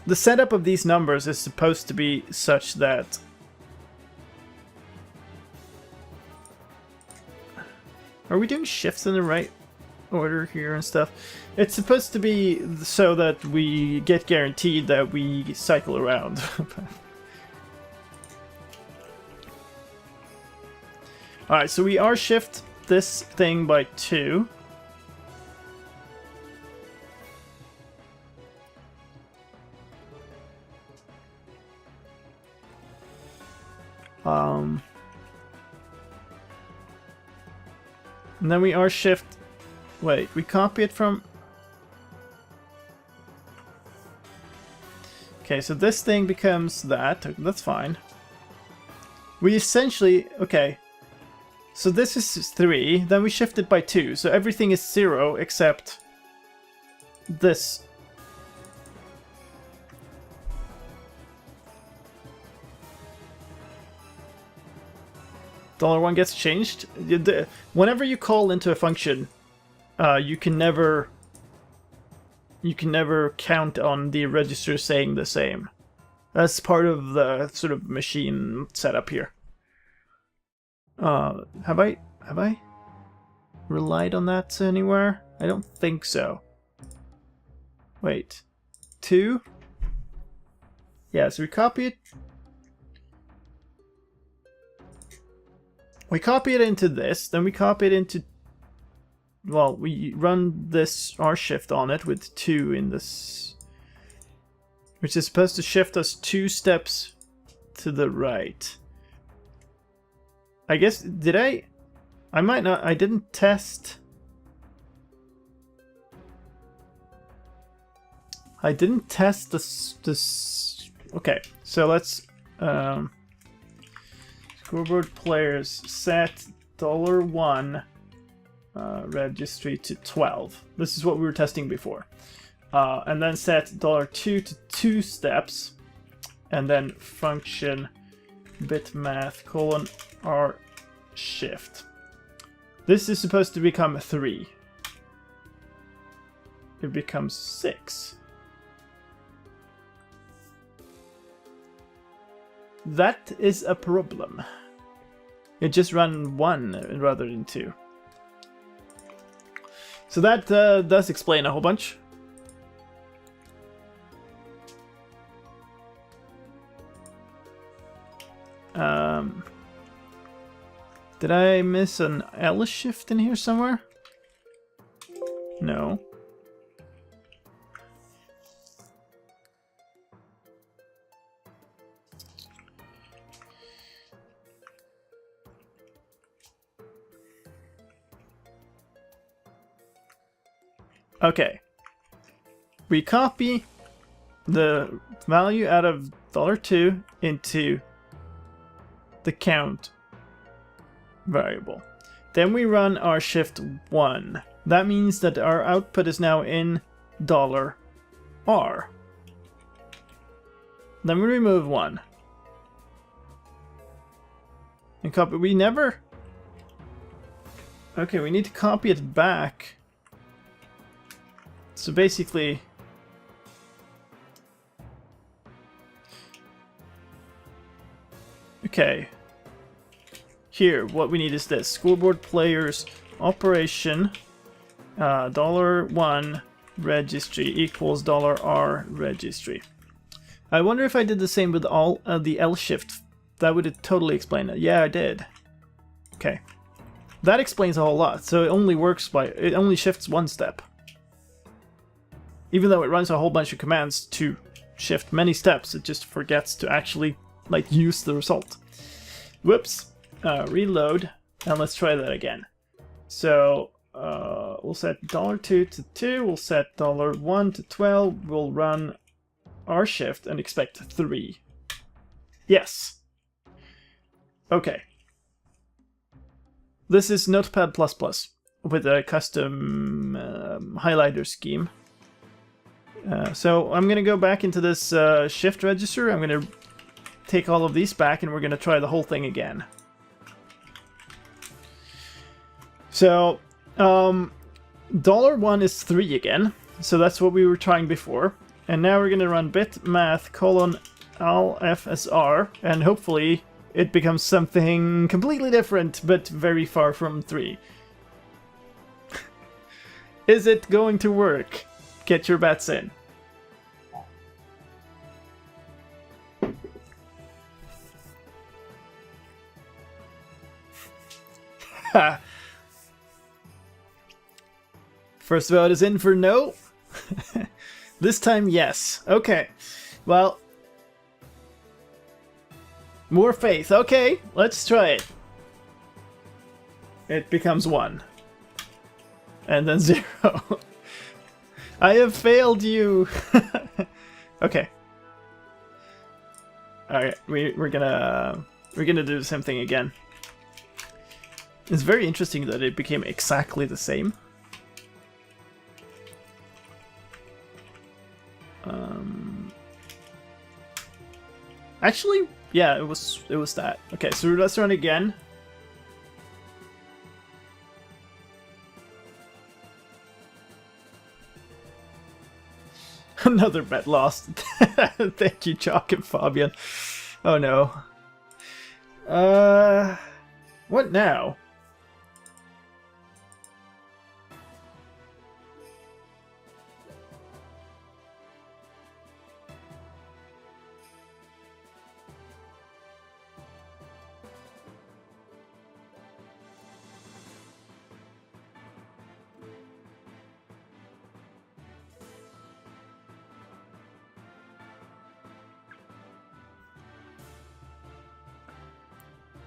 A: The setup of these numbers is supposed to be such that... Are we doing shifts in the right order here and stuff? It's supposed to be so that we get guaranteed that we cycle around. Alright, so we are shift this thing by 2. And then we are shift... Wait, we copy it from... Okay, so this thing becomes that. That's fine. We essentially... Okay. So this is 3, then we shift it by 2. So everything is 0 except this. $1 gets changed. Whenever you call into a function, you can never count on the register saying the same. That's part of the sort of machine setup here. Have I relied on that anywhere? I don't think so. Wait. 2? Yeah, so we copy it. We copy it into this, then we copy it into... Well, we run this R shift on it with 2 in this... Which is supposed to shift us 2 steps to the right. I guess, did I might not, I didn't test. I didn't test this, okay, so let's, scoreboard players set $1 registry to 12. This is what we were testing before. And then set $2 to 2 steps, and then function bitmath : R shift. This is supposed to become 3. It becomes 6. That is a problem. It just ran 1 rather than 2. So that does explain a whole bunch. Did I miss an L shift in here somewhere? No. Okay. We copy the value out of $2 into the count variable. Then we run our shift 1. That means that our output is now in $R. Then we remove 1. And copy. We never... Okay, we need to copy it back. So basically... Okay. Here, what we need is this. Scoreboard players operation $1 registry equals $R registry. I wonder if I did the same with all the L shift. That would totally explain it. Yeah, I did. Okay. That explains a whole lot. So it only works by... It only shifts 1 step. Even though it runs a whole bunch of commands to shift many steps, it just forgets to actually like use the result. Whoops. Reload, and let's try that again. So we'll set $2 to 2, we'll set $1 to 12, we'll run our shift and expect 3. Yes. Okay. This is Notepad++ with a custom highlighter scheme. So I'm going to go back into this shift register. I'm going to take all of these back and we're going to try the whole thing again. So $1 is 3 again. So that's what we were trying before. And now we're going to run bitmath : lfsr, and hopefully it becomes something completely different, but very far from 3. Is it going to work? Get your bets in. First vote is in for no. This time, yes. Okay. Well, more faith. Okay, let's try it. It becomes 1. And then 0. I have failed you. Okay. Alright, we're gonna do the same thing again. It's very interesting that it became exactly the same. Actually, yeah, it was that. Okay, so let's run again. Another bet lost. Thank you, Chalk and Fabian. Oh no. What now?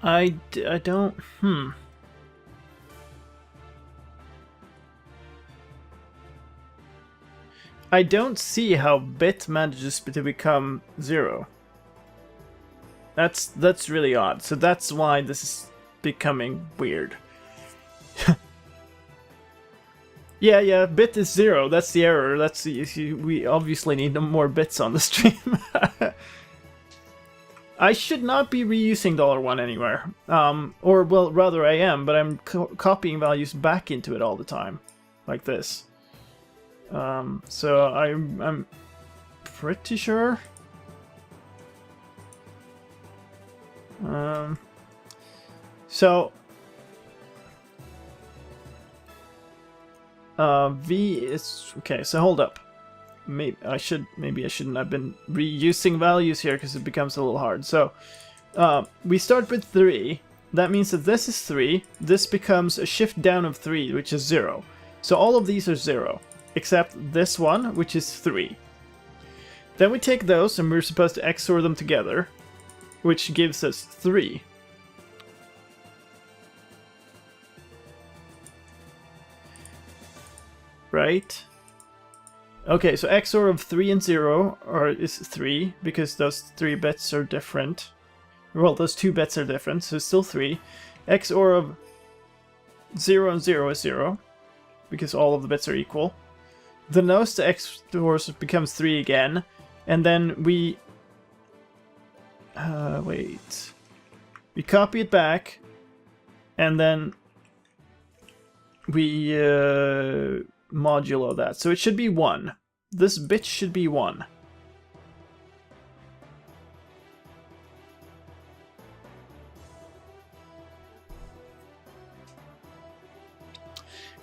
A: I don't... I don't see how bit manages to become 0. That's really odd. So that's why this is becoming weird. Yeah, bit is 0. That's the error. That's we obviously need more bits on the stream. I should not be reusing $1 anywhere. Or, well, rather I am, but I'm copying values back into it all the time. Like this. So I'm pretty sure. So V is okay. So hold up. Maybe I shouldn't have been reusing values here because it becomes a little hard. So we start with 3. That means that this is 3. This becomes a shift down of 3, which is 0. So all of these are 0, except this one, which is 3. Then we take those and we're supposed to XOR them together, which gives us 3. Right? Okay, so XOR of 3 and 0 is 3, because those 3 bits are different. Well, those 2 bits are different, so it's still 3. XOR of 0 and 0 is 0, because all of the bits are equal. The nose to XOR becomes 3 again, and then we... wait. We copy it back, and then we modulo that. So it should be 1. This bit should be 1.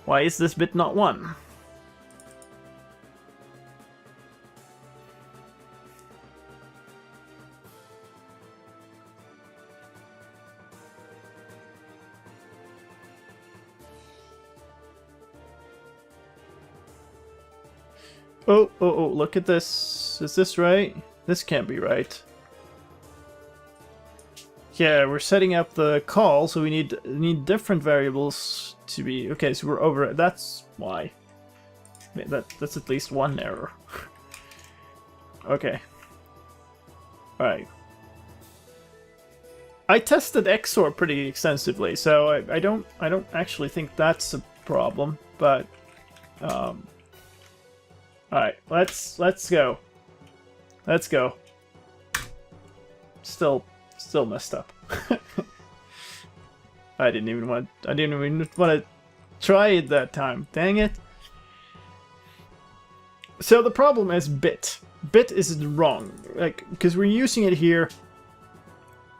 A: Why is this bit not 1? Oh, look at this. this? Is this right? This can't be right. Yeah, we're setting up the call, so we need different variables to be... Okay, so we're over it. That's why. That's at least one error. Okay. Alright. I tested XOR pretty extensively, so I don't actually think that's a problem, but alright, let's go. Let's go. Still messed up. I didn't even want to try it that time. Dang it. So the problem is bit. Bit is wrong, like, because we're using it here,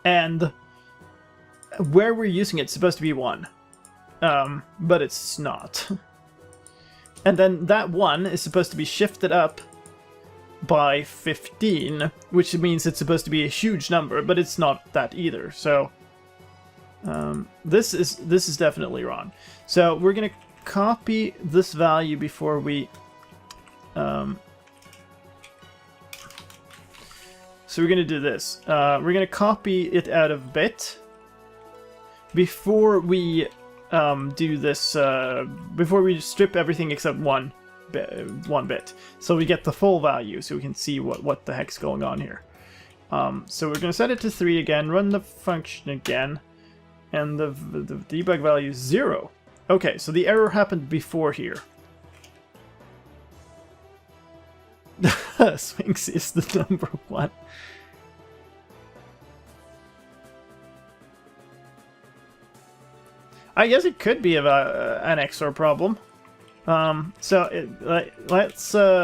A: and where we're using it's supposed to be 1, but it's not. And then that 1 is supposed to be shifted up by 15, which means it's supposed to be a huge number, but it's not that either. So this is definitely wrong. So we're gonna copy this value before we so we're gonna do this. We're gonna copy it out of bit before we do this. Before we strip everything except one bit, so we get the full value, so we can see what the heck's going on here. So we're gonna set it to 3 again, run the function again, and the debug value is 0. Okay, so the error happened before here. Sphinx is the number 1. I guess it could be an XOR problem.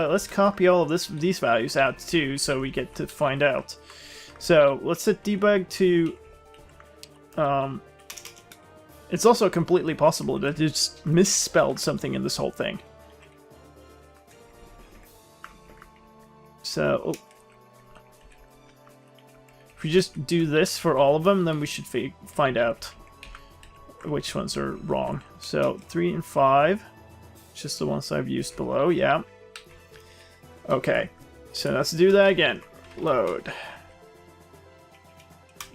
A: Let's copy all of these values out too, so we get to find out. So let's set debug to. It's also completely possible that it just misspelled something in this whole thing. So if we just do this for all of them, then we should find out which ones are wrong. So 3 and 5, just the ones I've used below, yeah. Okay, so let's do that again. Load.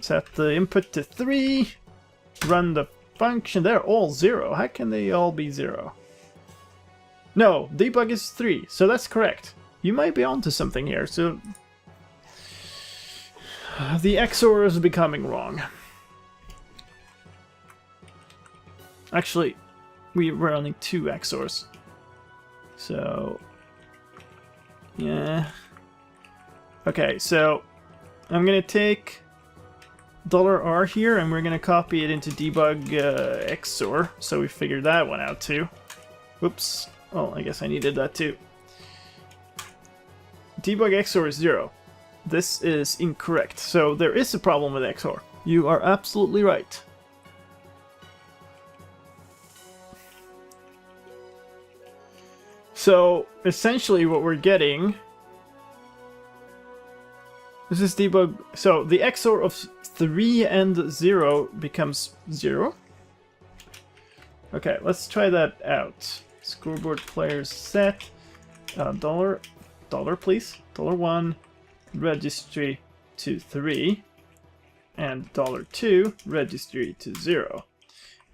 A: Set the input to 3, run the function. They're all 0. How can they all be 0? No, debug is 3, so that's correct. You might be onto something here, so the XOR is becoming wrong. Actually, we're running 2 XORs. So, yeah. Okay, so I'm gonna take $R here, and we're gonna copy it into debug XOR, so we figured that one out too. Whoops. Oh, I guess I needed that too. Debug XOR is 0. This is incorrect. So there is a problem with XOR. You are absolutely right. So essentially what we're getting... This is debug... So the XOR of 3 and 0 becomes 0. Okay, let's try that out. Scoreboard players set. $, please. $1, registry to 3. And $2, registry to 0.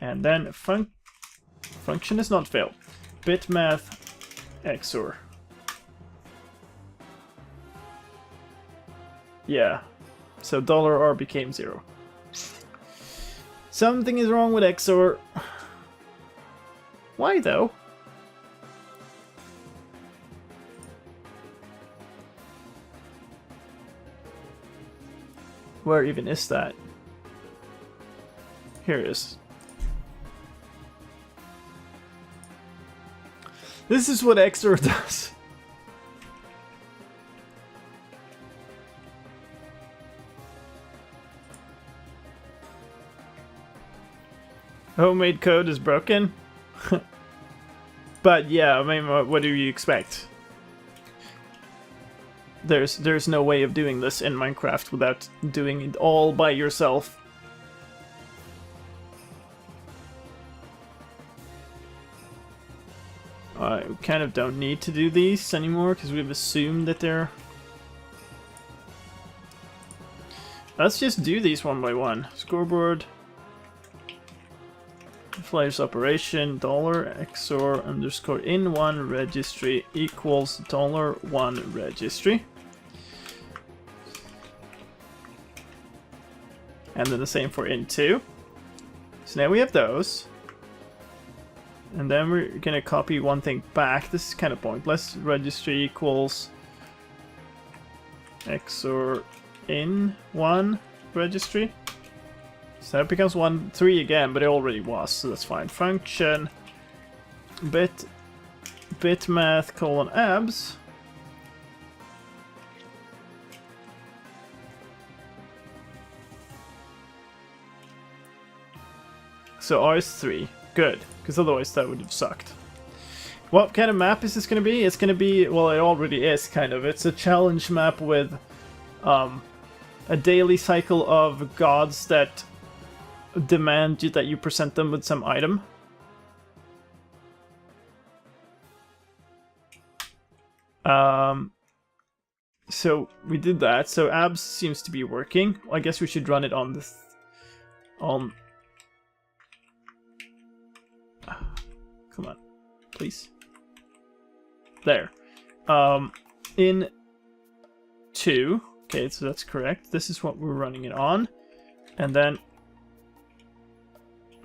A: And then function is not failed. Bitmath XOR. Yeah. So $R became 0. Something is wrong with XOR. Why though? Where even is that? Here it is. This is what XOR does. Homemade code is broken. But yeah, I mean, what do you expect? There's no way of doing this in Minecraft without doing it all by yourself. I kind of don't need to do these anymore because we've assumed that they're Let's just do these one by one. Scoreboard. Flyers operation $XOR underscore in1 registry equals $1 registry. And then the same for in2. So now we have those. And then we're gonna copy one thing back. This is kind of pointless. Registry equals XOR in1 registry. So that becomes 1.3 again, but it already was, so that's fine. Function bitmath colon abs. So R is 3. Good, because otherwise that would have sucked. What kind of map is this going to be? It's going to be, well, it already is, kind of. It's a challenge map with a daily cycle of gods that demand that you present them with some item. So we did that. So abs seems to be working. I guess we should run it on this. Come on, please. There. In 2. Okay, so that's correct. This is what we're running it on. And then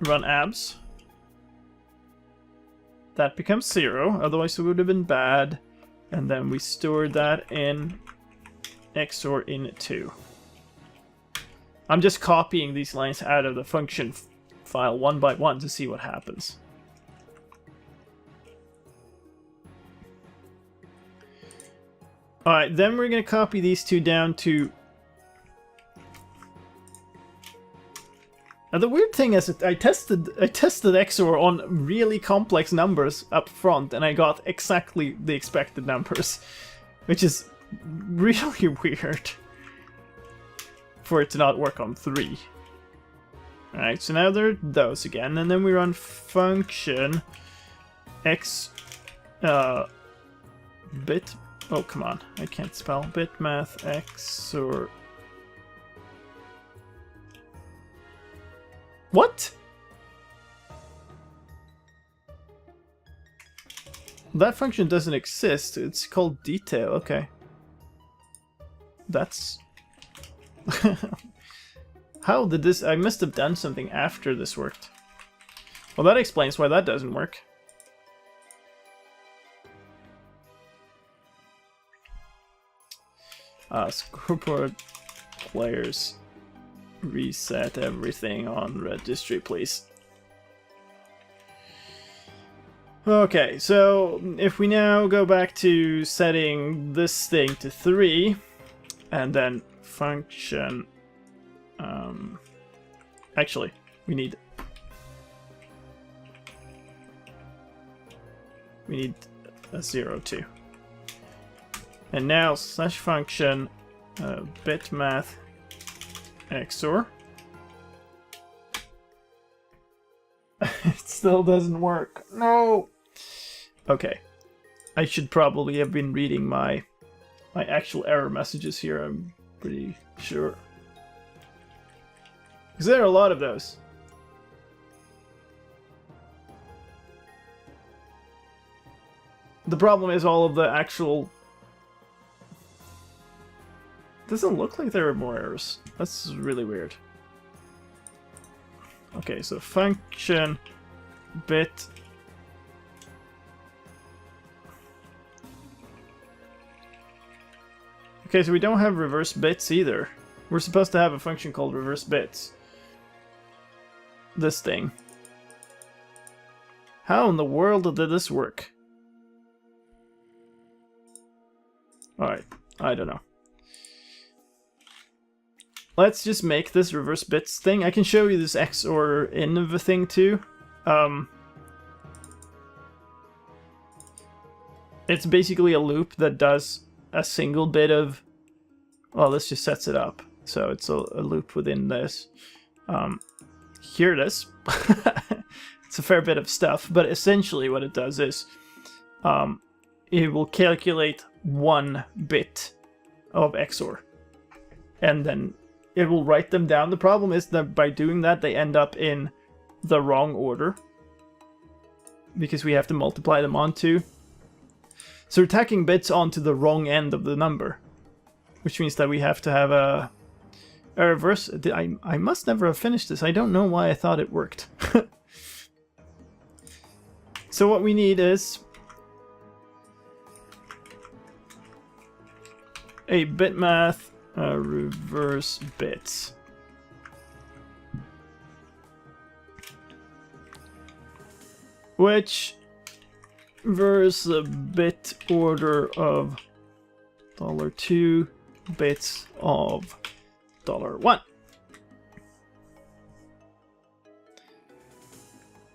A: run abs. That becomes 0, otherwise it would have been bad. And then we store that in XOR in 2. I'm just copying these lines out of the function file one by one to see what happens. Alright, then we're going to copy these two down to... Now the weird thing is that I tested XOR on really complex numbers up front, and I got exactly the expected numbers, which is really weird for it to not work on 3. Alright, so now there are those again, and then we run function x bit... Oh, come on, I can't spell. Bitmath XOR... What? That function doesn't exist. It's called detail. Okay. That's... How did this... I must have done something after this worked. Well, that explains why that doesn't work. Scoreboard players reset everything on registry, please. Okay, so if we now go back to setting this thing to 3 and then function actually we need a 0 too. And now slash function bitmath XOR. It still doesn't work. No. Okay. I should probably have been reading my actual error messages here, I'm pretty sure. Because there are a lot of those. The problem is all of the actual... Doesn't look like there are more errors. That's really weird. Okay, so function bit okay, so we don't have reverse bits either. We're supposed to have a function called reverse bits. This thing. How in the world did this work? Alright, I don't know. Let's just make this reverse bits thing. I can show you this XOR in thing too. It's basically a loop that does a single bit of... Well, this just sets it up. So it's a loop within this. Here it is. It's a fair bit of stuff, but essentially what it does is it will calculate 1 bit of XOR. And then it will write them down. The problem is that by doing that, they end up in the wrong order, because we have to multiply them onto. So we're tacking bits onto the wrong end of the number, which means that we have to have a reverse. I must never have finished this. I don't know why I thought it worked. So what we need is a bitmath reverse bits. Which verse the bit order of $2 bits of $1.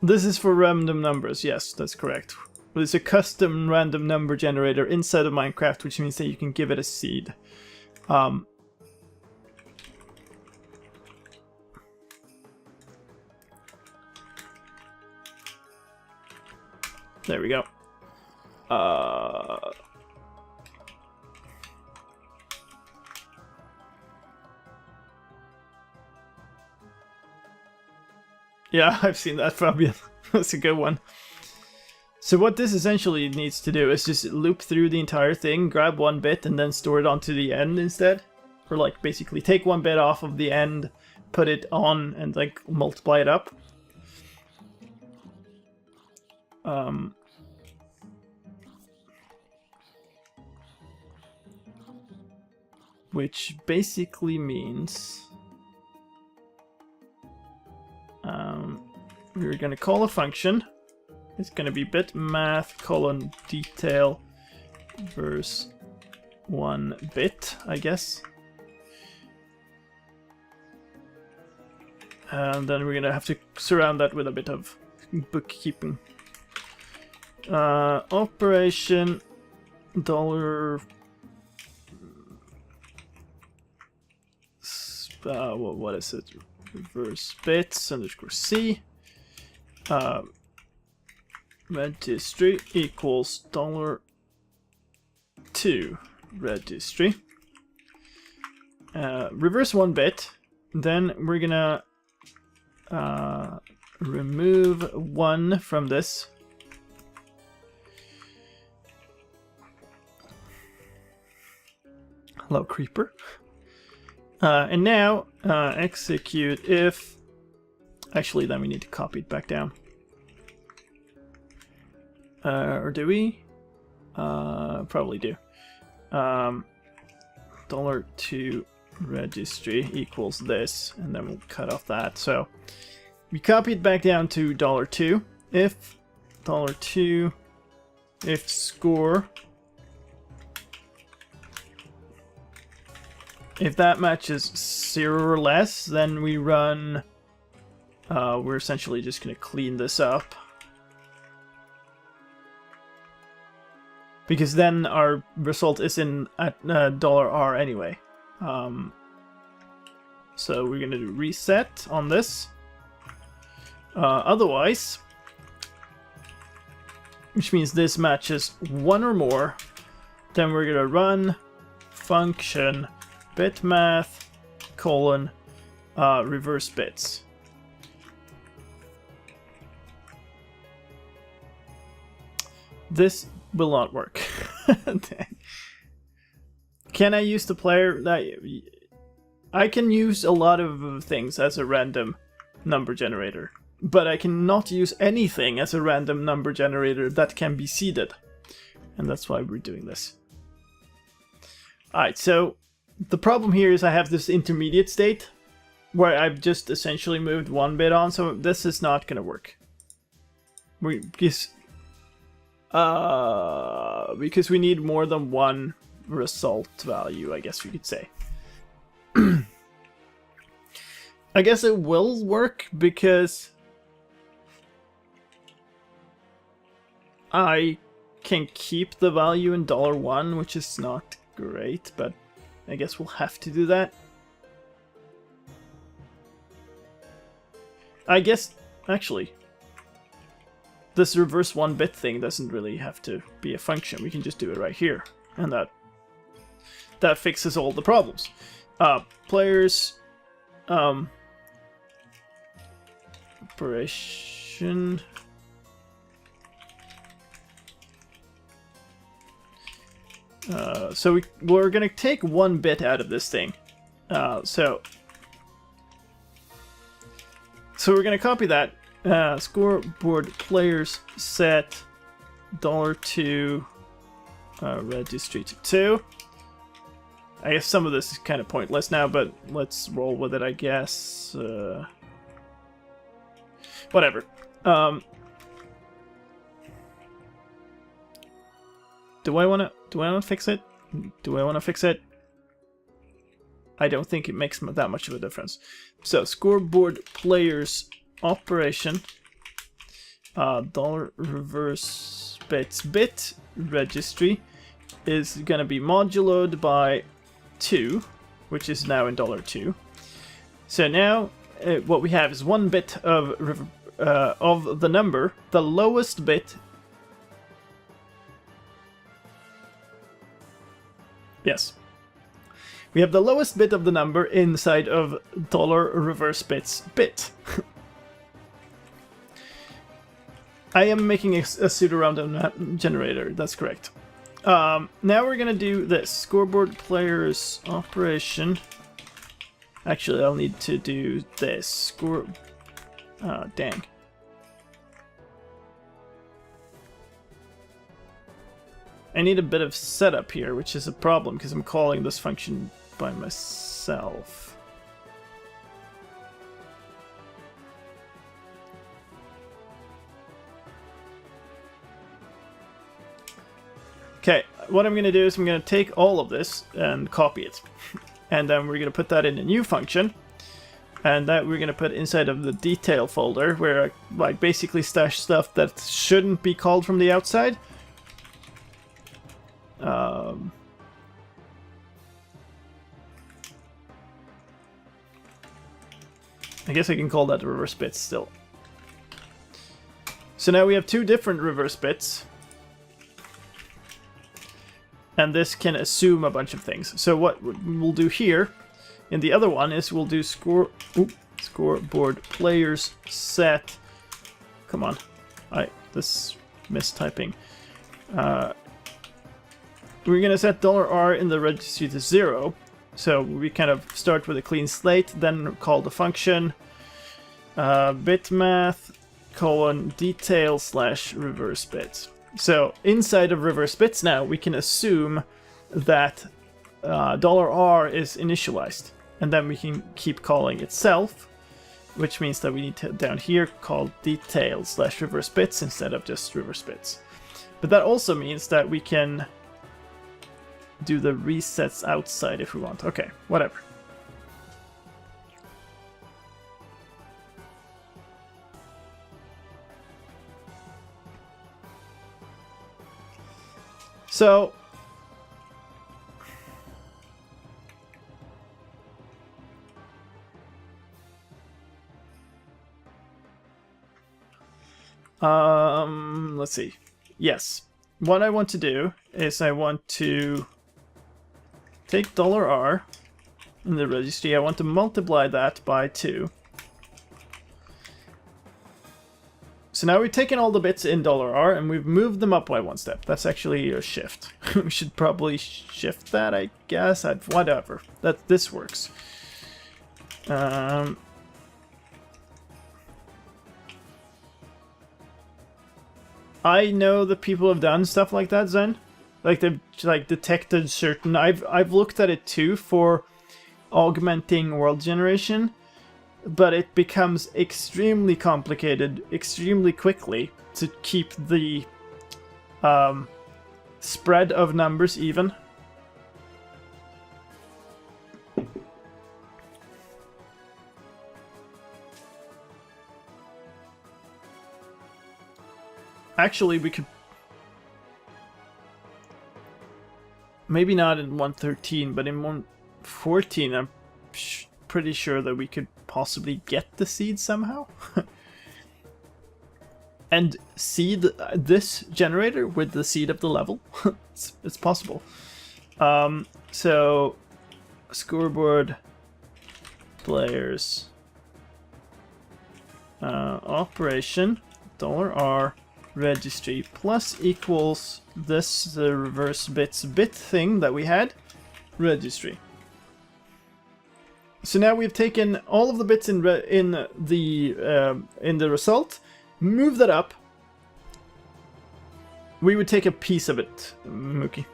A: This is for random numbers. Yes, that's correct. It's a custom random number generator inside of Minecraft, which means that you can give it a seed. There we go. Yeah, I've seen that, Fabian. That's a good one. So what this essentially needs to do is just loop through the entire thing, grab one bit, and then store it onto the end instead. Or like basically take one bit off of the end, put it on, and like multiply it up. Which basically means we're going to call a function. It's going to be bitmath colon detail verse 1 bit, I guess. And then we're going to have to surround that with a bit of bookkeeping. Operation dollar. What is it? Reverse bits underscore C. Registry equals $2 registry. Reverse 1 bit. Then we're gonna remove 1 from this. Hello, creeper. And now execute if. Actually, then we need to copy it back down. Or do we? Probably do. $2 registry equals this, and then we'll cut off that. So we copy it back down to $2 if $2 if score. If that matches 0 or less, then we run. We're essentially just going to clean this up. Because then our result is in at $R anyway. So we're going to do reset on this. Otherwise, which means this matches 1 or more, then we're going to run function bitmath colon reverse bits. This will not work. Can I use the player? I can use a lot of things as a random number generator, but I cannot use anything as a random number generator that can be seeded. And that's why we're doing this. Alright, so the problem here is I have this intermediate state where I've just essentially moved 1 bit on, so this is not going to work. Because we need more than 1 result value, I guess we could say. I guess it will work because I can keep the value in $1, which is not great, but I guess we'll have to do that. I guess, actually, this reverse 1 bit thing doesn't really have to be a function. We can just do it right here, and that fixes all the problems. Players Operation. So we're gonna take one bit out of this thing. So we're gonna copy that. Scoreboard players set $2 registry to 2. I guess some of this is kind of pointless now, but let's roll with it, I guess. Whatever. Do I wanna fix it? Do I wanna fix it? I don't think it makes that much of a difference. So scoreboard players operation dollar reverse bit registry is gonna be moduloed by 2, which is now in $2. So now what we have is 1 bit of the number. The lowest bit. Yes. We have the lowest bit of the number inside of $reverse bits bit. I am making a pseudo-random generator, that's correct. Now we're gonna do this. Scoreboard players operation. Actually, I'll need to do this. Dang. I need a bit of setup here, which is a problem because I'm calling this function by myself. Okay, what I'm going to do is I'm going to take all of this and copy it. And then we're going to put that in a new function. And that we're going to put inside of the detail folder, where I basically stash stuff that shouldn't be called from the outside. I guess I can call that reverse bits still. So now we have 2 different reverse bits. And this can assume a bunch of things. So what we'll do here, in the other one, is we'll do scoreboard players set. Come on. This mistyping. We're gonna set $R in the registry to 0. So we kind of start with a clean slate, then call the function bitmath detail / reverse bits. So inside of reverse bits now, we can assume that $R is initialized, and then we can keep calling itself, which means that we need to down here call detail / reverse bits instead of just reverse bits. But that also means that we can do the resets outside if we want. Okay, whatever. So let's see. Yes. What I want to do is I want to take $R in the registry. I want to multiply that by 2. So now we've taken all the bits in $R and we've moved them up by 1 step. That's actually a shift. We should probably shift that, I guess. Whatever. This works. I know that people have done stuff like that, Zen. Like they've detected certain. I've looked at it too for augmenting world generation, but it becomes extremely complicated extremely quickly to keep the spread of numbers even. Actually, we could maybe not in 1.13, but in 1.14, I'm pretty sure that we could possibly get the seed somehow. And seed this generator with the seed of the level. It's possible. So, scoreboard players operation $R registry plus equals this the reverse bits bit thing that we had registry. So now we've taken all of the bits in the result, move that up. We would take a piece of it, Mookie.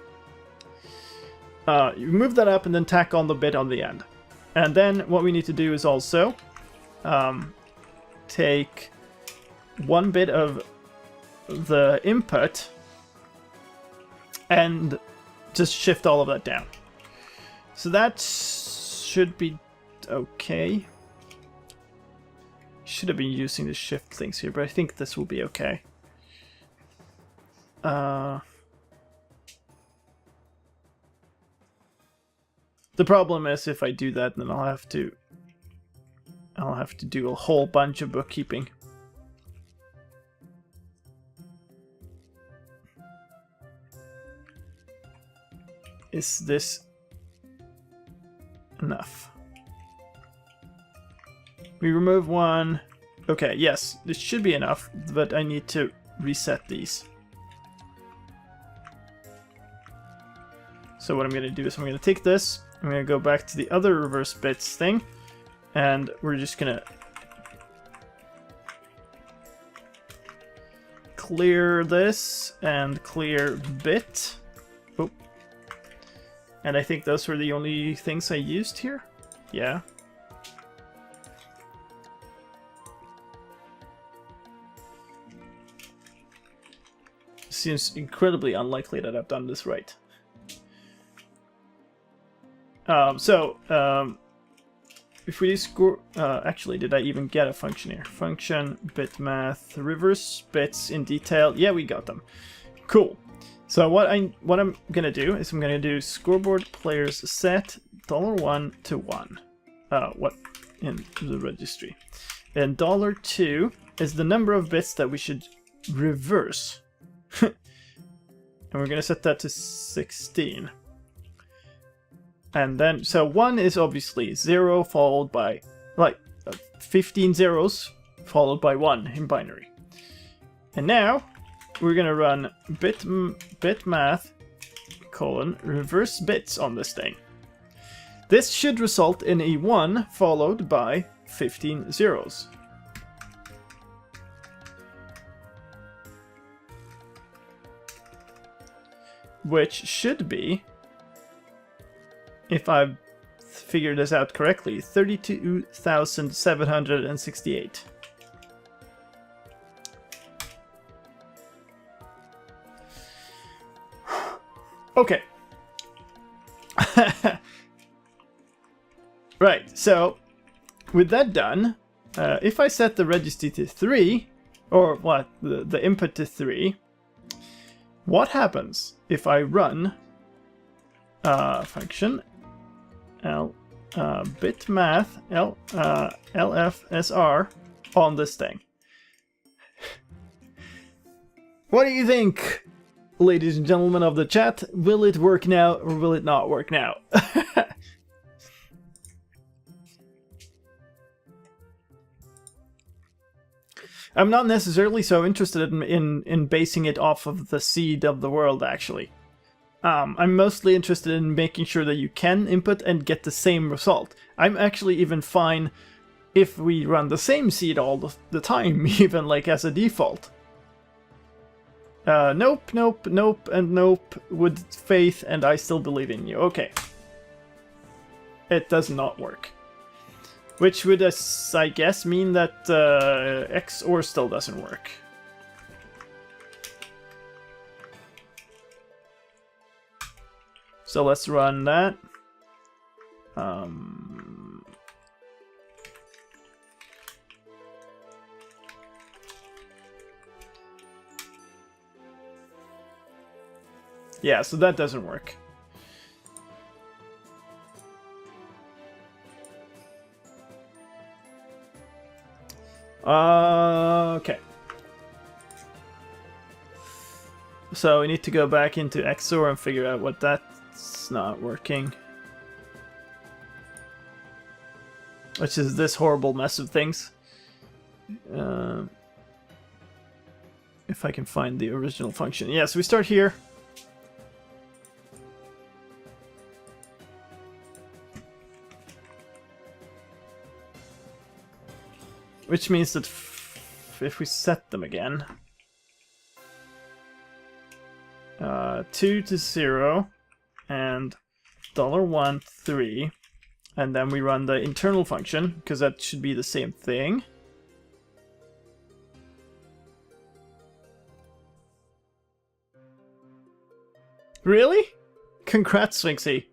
A: You move that up and then tack on the bit on the end. And then what we need to do is also take one bit of the input and just shift all of that down. So that should be okay. Should have been using the shift things here, but I think this will be okay. The problem is if I do that, then I'll have to do a whole bunch of bookkeeping. Is this enough? We remove one. Okay, yes, this should be enough, but I need to reset these. So what I'm going to do is I'm going to take this, I'm going to go back to the other reverse bits thing, and we're just going to clear this and clear bit. Oh. And I think those were the only things I used here. Yeah. Seems incredibly unlikely that I've done this right. If we score, actually, did I even get a function here? Function, bit math, reverse bits in detail. Yeah, we got them. Cool. So what I'm gonna do is I'm gonna do scoreboard players set $1 to 1. What in the registry, and $2 is the number of bits that we should reverse, and we're gonna set that to 16. And then, so 1 is obviously 0 followed by, like, 15 zeros followed by 1 in binary. And now, we're gonna run bitmath colon reverse bits on this thing. This should result in a 1 followed by 15 zeros. Which should be, if I've figured this out correctly, 32,768. Okay. Right, so with that done, if I set the registry to 3, or what, the input to 3, what happens if I run function bitmath lfsr on this thing? What do you think, ladies and gentlemen of the chat? Will it work now or will it not work now? I'm not necessarily so interested in basing it off of the seed of the world, actually. I'm mostly interested in making sure that you can input and get the same result. I'm actually even fine if we run the same seed all the time, even like as a default. Nope, nope, nope, and nope, with faith, and I still believe in you. Okay. It does not work. Which would, I guess, mean that XOR still doesn't work. So let's run that. Yeah, so that doesn't work. Okay. So we need to go back into XOR and figure out what that's not working. which is this horrible mess of things. If I can find the original function. Yeah, so we start here. Which means that if we set them again, 2 to 0 and $1 3, and then we run the internal function because that should be the same thing. Really? Congrats, Sphinxy.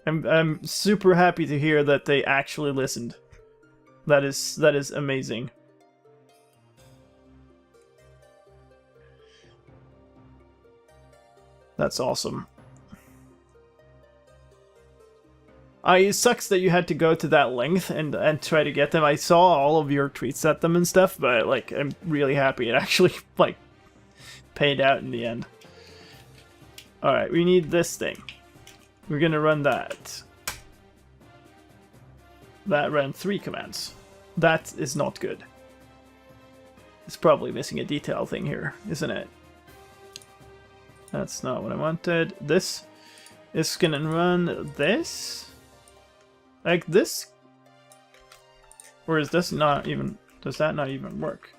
A: I'm super happy to hear that they actually listened. That is amazing. That's awesome. It sucks that you had to go to that length and try to get them. I saw all of your tweets at them and stuff, but like I'm really happy it actually like paid out in the end. All right, we need this thing. We're gonna run that. That ran 3 commands. That is not good. It's probably missing a detail thing here, isn't it? That's not what I wanted. This is gonna run this? Like this? Or is this not even... Does that not even work?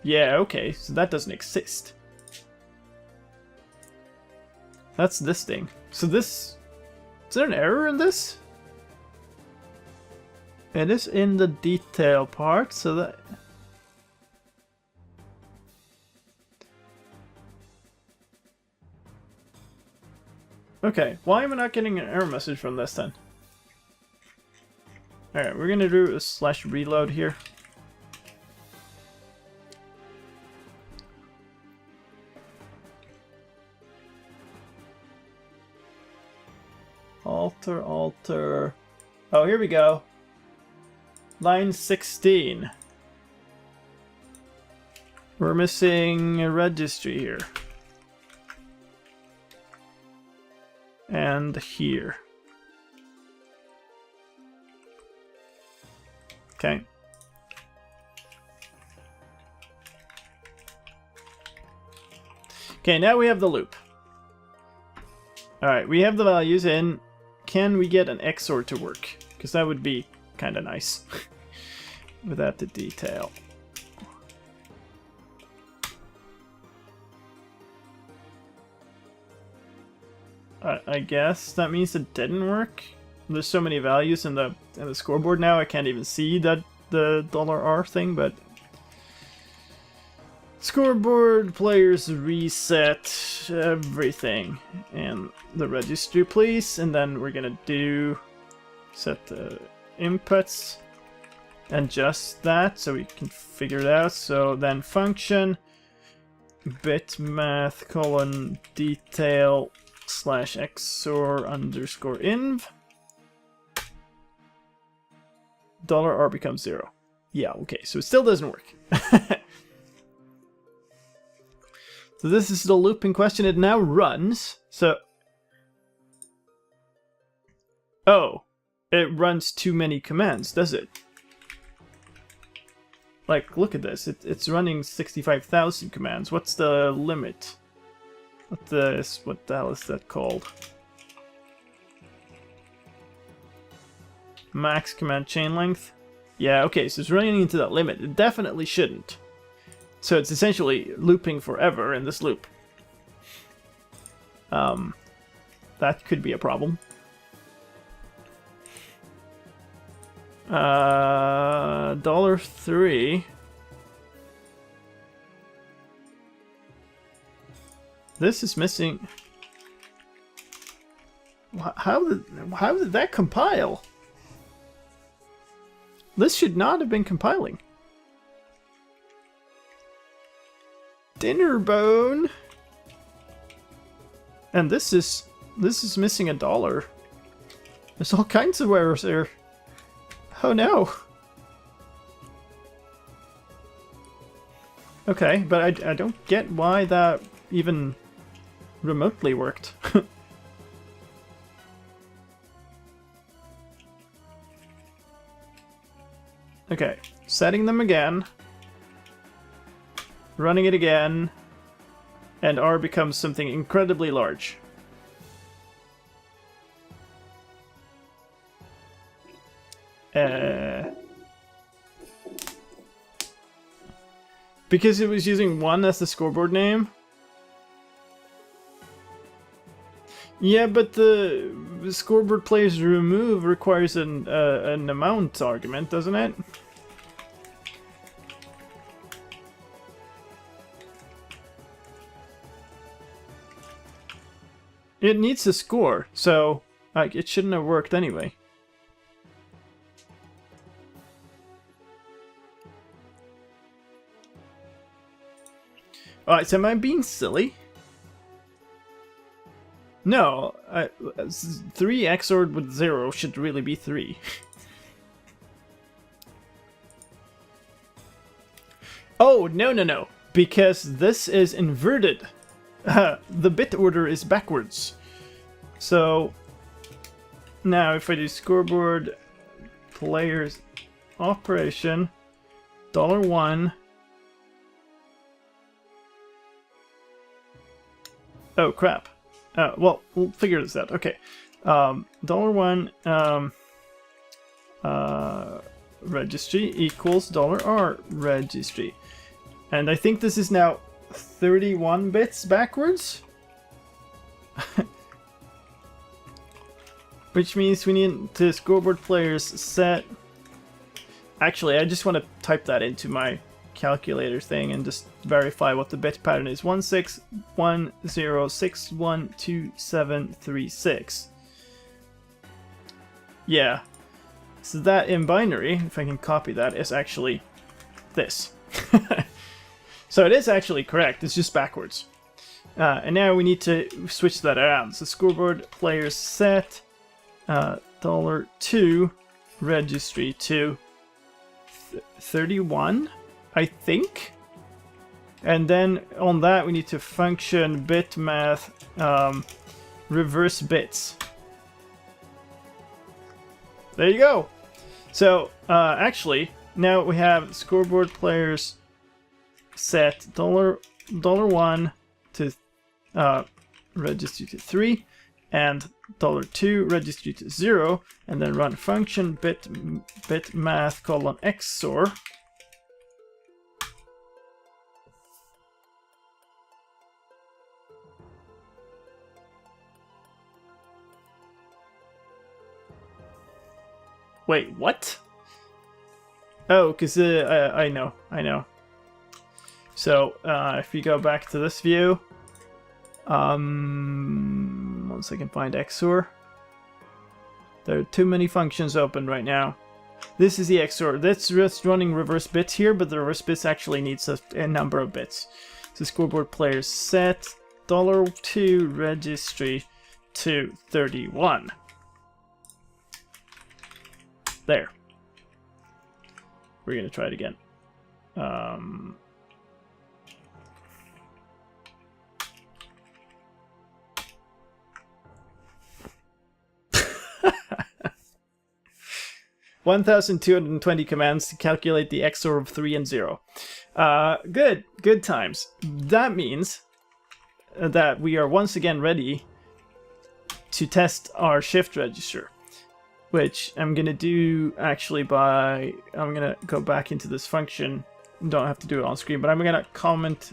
A: Yeah, okay, so that doesn't exist. That's this thing. So this... Is there an error in this? It is in the detail part, so that... Okay, why am I not getting an error message from this then? Alright, we're gonna do a /reload here. Alter. Oh, here we go. Line 16. We're missing a registry here. And here. Okay. Okay, now we have the loop. Alright, we have the values in. Can we get an XOR to work? Because that would be kind of nice. Without the detail. I guess that means it didn't work. There's so many values in the scoreboard now, I can't even see that the $R thing, but scoreboard players reset everything and the registry, please, and then we're gonna do set the inputs and just that so we can figure it out. So then function bitmath colon detail /XOR _inv $R becomes 0. Yeah, okay, so it still doesn't work. So this is the loop in question. It now runs. So, oh, it runs too many commands, does it? Like, look at this. It's running 65,000 commands. What's the limit? What the hell is that called? Max command chain length? Yeah, okay, so it's running into that limit. It definitely shouldn't. So it's essentially looping forever in this loop. That could be a problem. $3. This is missing. How did that compile? This should not have been compiling. Dinner bone. And this is missing $1. There's all kinds of errors there. Oh no. Okay, but I don't get why that even remotely worked. Okay, setting them again, running it again, and R becomes something incredibly large. Because it was using 1 as the scoreboard name. Yeah, but the scoreboard players remove requires an amount argument, doesn't it? It needs a score, so like it shouldn't have worked anyway. Alright, so am I being silly? No, 3 XORed with 0 should really be 3. Oh, no. Because this is inverted. The bit order is backwards. So, now if I do scoreboard players operation, $1. Oh, crap. Well, we'll figure this out. Okay. $1 registry equals $R registry. And I think this is now 31 bits backwards. Which means we need to scoreboard players set. Actually, I just want to type that into my calculator thing and just verify what the bit pattern is. 1610612736. Yeah. So that in binary, if I can copy that, is actually this. So it is actually correct, it's just backwards. And now we need to switch that around. So scoreboard players set $2 registry to 31, I think. And then on that we need to function bit math reverse bits. There you go. So actually now we have scoreboard players set $1 to registry to 3 and $2 registry to 0, and then run function bit math colon XOR. Wait, what? Oh, because I know. So, if we go back to this view, once I can find XOR. There are too many functions open right now. This is the XOR. That's just running reverse bits here, but the reverse bits actually needs a number of bits. So scoreboard players set $2 registry to 31. There. We're gonna try it again. $1,220 commands to calculate the XOR of 3 and 0. Good times. That means that we are once again ready to test our shift register, which I'm gonna do actually by, I'm gonna go back into this function. Don't have to do it on screen, but I'm gonna comment,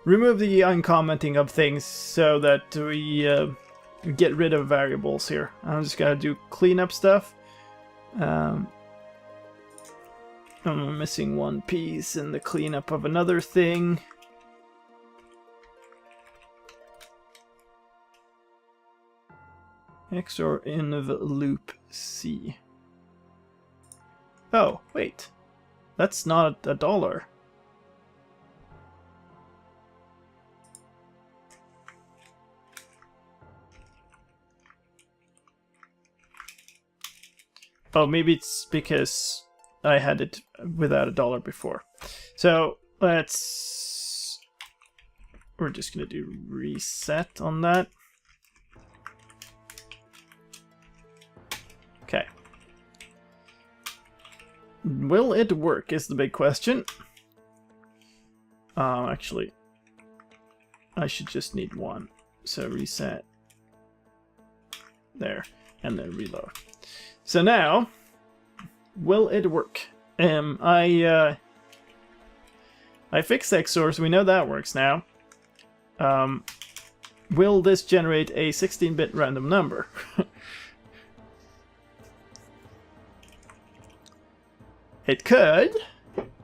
A: remove the uncommenting of things so that we get rid of variables here. I'm just gonna do cleanup stuff. I'm missing one piece in the cleanup of another thing. XOR inv loop C. Oh, wait. That's not $1. Oh, maybe it's because I had it without $1 before. So we're just gonna do reset on that. Okay. Will it work is the big question. Actually, I should just need one. So reset. There. And then reload. So now, will it work? I fixed XOR, so we know that works now. Will this generate a 16-bit random number? It could.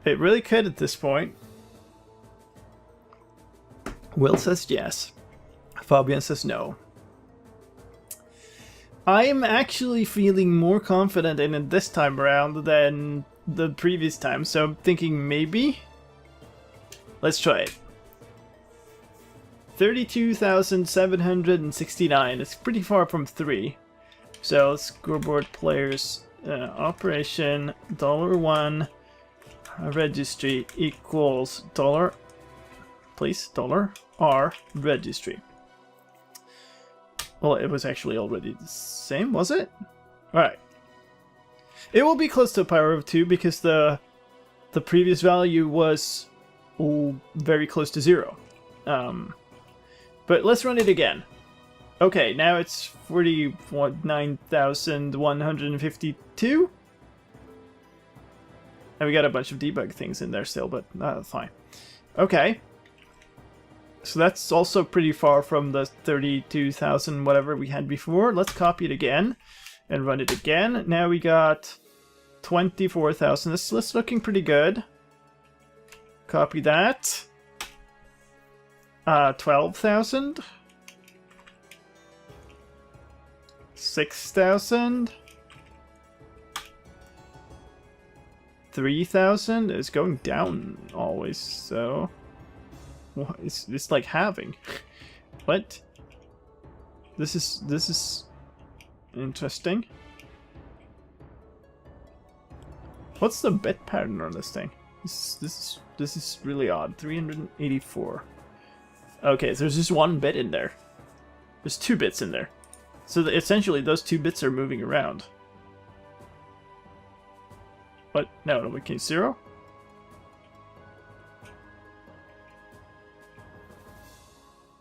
A: It really could at this point. Will says yes. Fabian says no. I am actually feeling more confident in it this time around than the previous time, so I'm thinking maybe. Let's try it. 32,769. It's pretty far from 3. So scoreboard players operation $1 registry equals $, please, $R registry. Well, it was actually already the same, was it? Alright. It will be close to a power of 2 because the previous value was very close to 0. But let's run it again. Okay, now it's 49,152. And we got a bunch of debug things in there still, but fine. Okay. So that's also pretty far from the 32,000 whatever we had before. Let's copy it again and run it again. Now we got 24,000. This is looking pretty good. Copy that. 12,000. 6,000. 3,000 is going down always, so it's like halving. What? This is interesting. What's the bit pattern on this thing? This is really odd. 384. Okay, so there's just one bit in there. There's 2 bits in there. So essentially those 2 bits are moving around. What? No, okay, 0?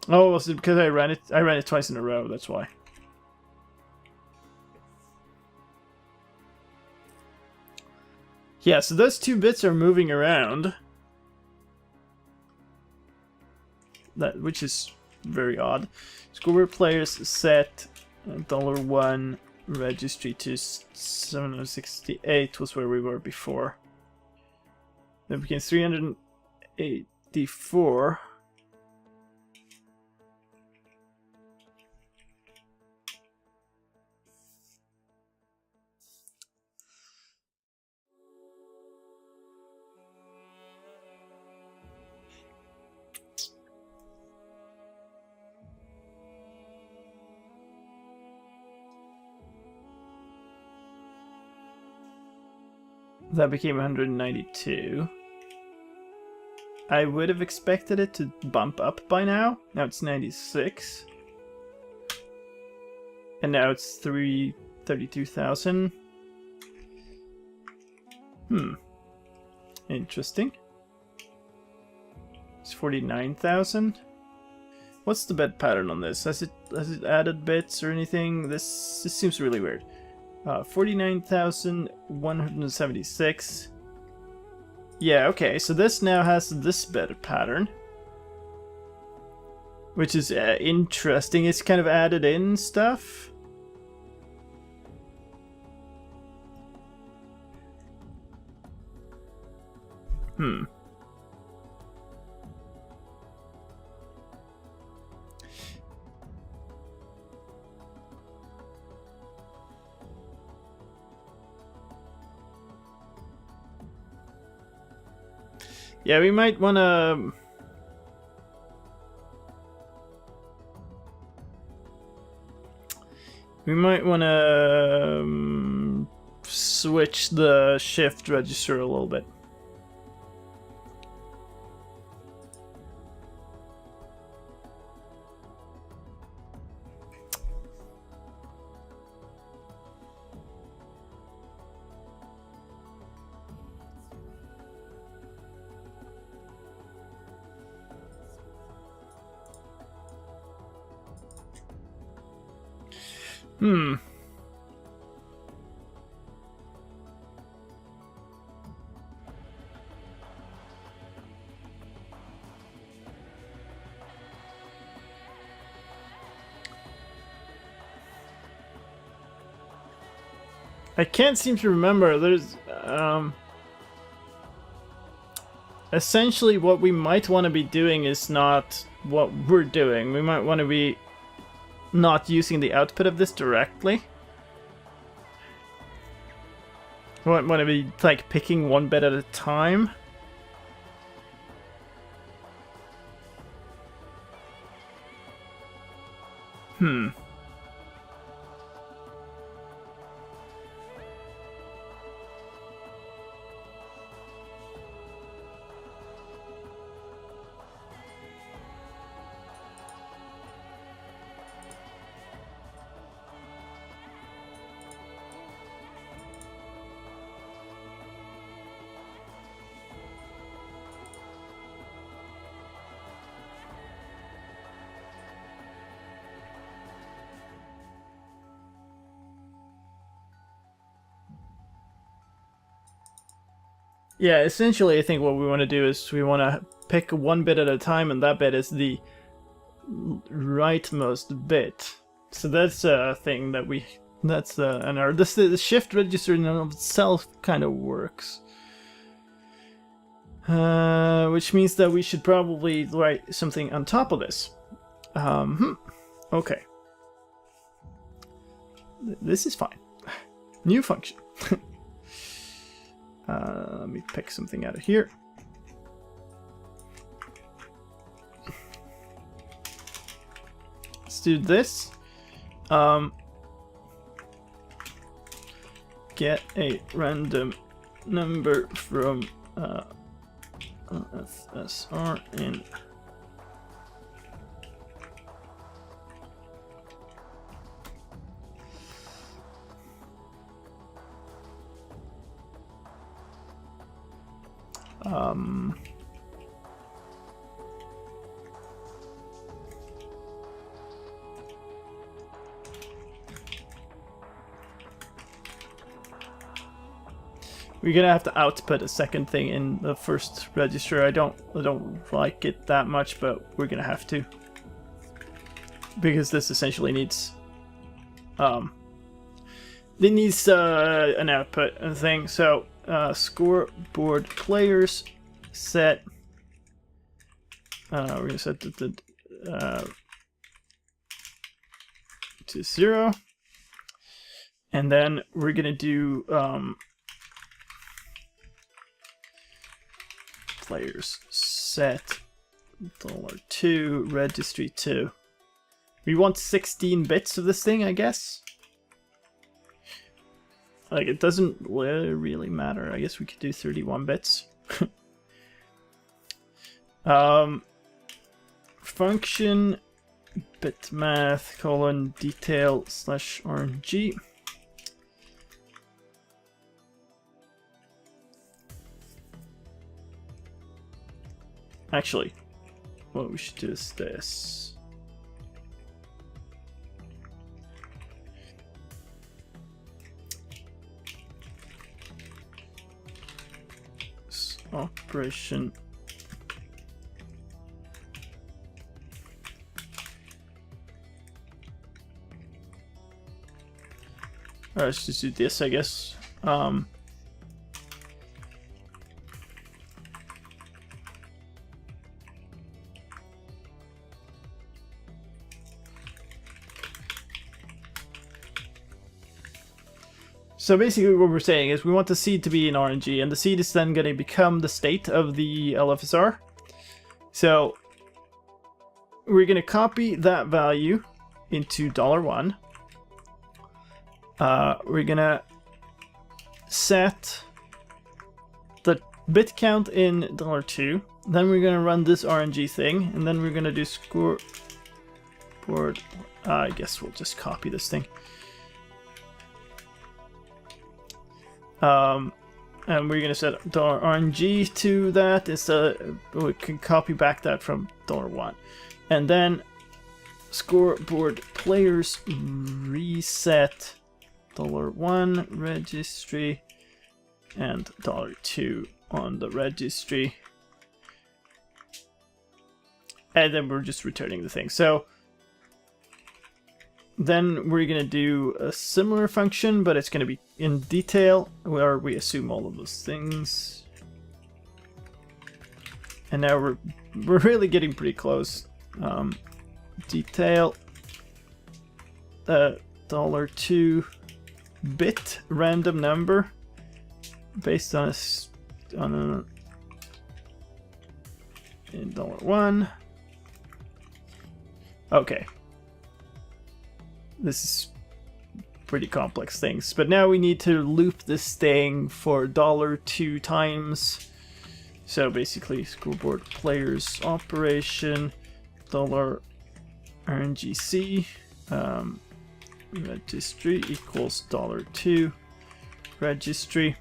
A: Oh, was it because I ran it twice in a row, that's why. Yeah, so those 2 bits are moving around. Which is very odd. Scoreboard players set $1 registry to 768 was where we were before. Then it became 384. That became 192. I would have expected it to bump up by now. Now it's 96. And now it's 32,000. Interesting. It's 49,000. What's the bit pattern on this? Has it added bits or anything? This seems really weird. 49,176. Yeah, okay, so this now has this bit pattern. Which is interesting. It's kind of added in stuff. Yeah, we might want to... We might want to switch the shift register a little bit. Hmm. I can't seem to remember. There's essentially what we might want to be doing is not what we're doing. We might want to be not using the output of this directly. We might want to be like picking one bit at a time. Hmm. Yeah, essentially I think what we want to do is we want to pick one bit at a time, and that bit is the rightmost bit. So that's a thing that we... That's an error. The shift register in and of itself kind of works. Which means that we should probably write something on top of this. Okay. This is fine. New function. Let me pick something out of here. Let's do this. Get a random number from FSR in we're gonna have to output a second thing in the first register. I don't like it that much, but we're gonna have to, because this essentially needs it needs an output and thing. So scoreboard players set. We're gonna set the to 0, and then we're gonna do players set $2 registry 2. We want 16 bits of this thing, I guess. Like, it doesn't really matter. I guess we could do 31 bits. Function bitmath colon detail slash RNG. Actually, what we should do is this. Operation let's just do this, I guess. So basically what we're saying is we want the seed to be in RNG, and the seed is then going to become the state of the LFSR. So we're going to copy that value into $1. We're going to set the bit count in $2. Then we're going to run this RNG thing, and then we're going to do scoreboard. I guess we'll just copy this thing. And we're gonna set $RNG to that. We can copy back that from $1, and then scoreboard players reset $1 registry and $2 on the registry. And then we're just returning the thing. So then we're going to do a similar function, but it's going to be in detail, where we assume all of those things. And now we're really getting pretty close. Detail $2 bit random number based on in $1. Okay. This is pretty complex things, but now we need to loop this thing for $2 times. So basically, scoreboard players operation $RNGC registry equals $2 registry.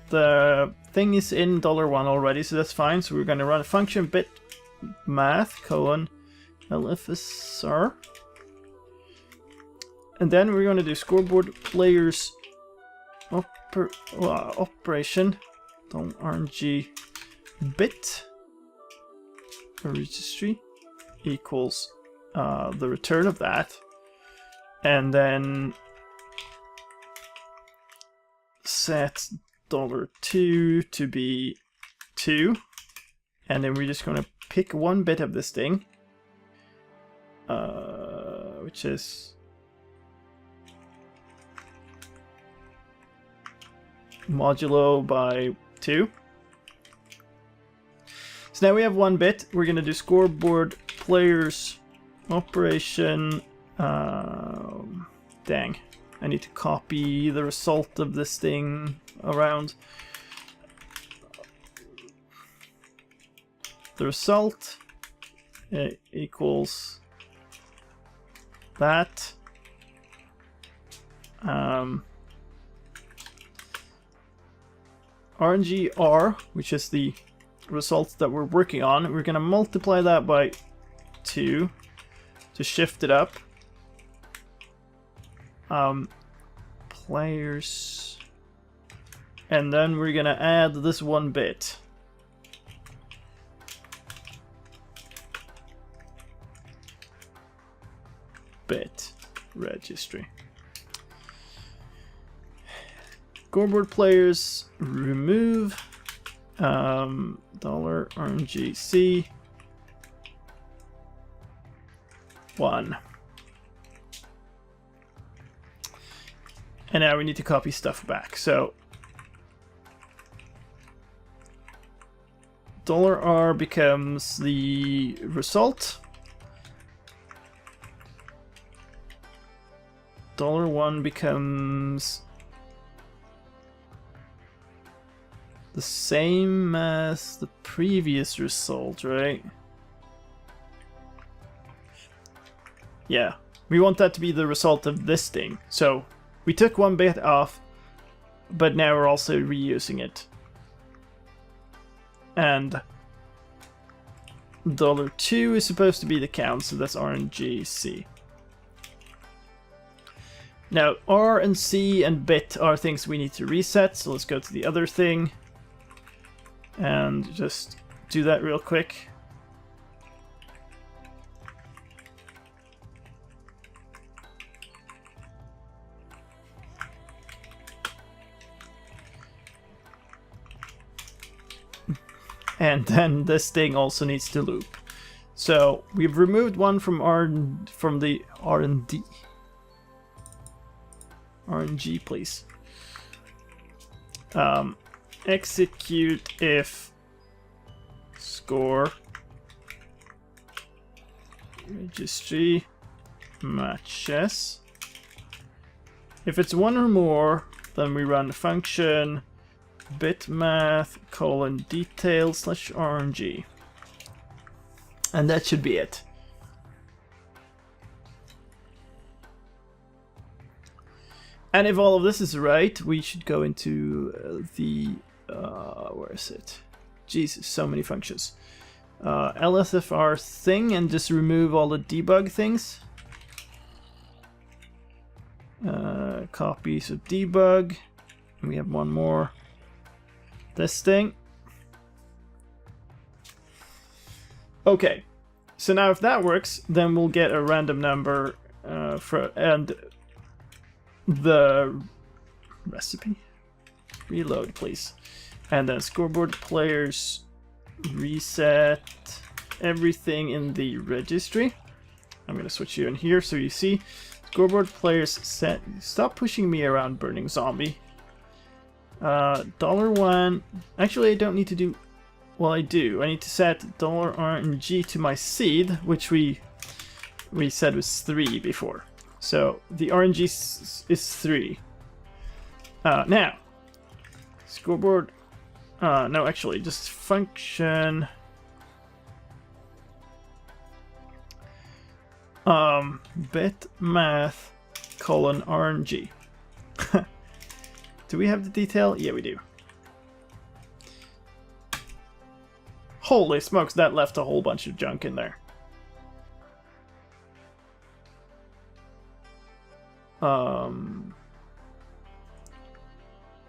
A: The thing is in $1 already, so that's fine. So we're going to run a function bit math colon LFSR, and then we're going to do scoreboard players operation .rng bit registry equals the return of that, and then set $2 to be 2, and then we're just going to pick one bit of this thing, which is modulo by 2. So now we have one bit. We're going to do scoreboard players operation. Dang. I need to copy the result of this thing around. The result equals that. RNGR, which is the result that we're working on, we're going to multiply that by 2 to shift it up. Players, and then we're gonna add this one bit. Bit registry. Scoreboard players remove $RNGC 1. And now we need to copy stuff back. So $R becomes the result. $1 becomes the same as the previous result, right? Yeah, we want that to be the result of this thing. So we took one bit off, but now we're also reusing it. And $2 is supposed to be the count, so that's RNGC. Now, R and C and bit are things we need to reset, so let's go to the other thing and just do that real quick. And then this thing also needs to loop. So we've removed one from the R&D. RNG, please. Execute if score registry matches. If it's 1 or more, then we run the function bitmath :detail /RNG. And that should be it. And if all of this is right, we should go into the... where is it? Jesus, so many functions. LSFR thing and just remove all the debug things. Copies of debug. And we have one more. This thing. Okay. So now if that works, then we'll get a random number and the recipe. Reload, please. And then scoreboard players reset everything in the registry. I'm going to switch you in here so you see. Scoreboard players set. Stop pushing me around, burning zombie. $1. Actually, I don't need to do. Well, I do. I need to set $RNG to my seed, which we said was 3 before. So the RNG is 3. Now, scoreboard. No, actually, just function. Bit math colon RNG. Do we have the detail? Yeah, we do. Holy smokes, that left a whole bunch of junk in there.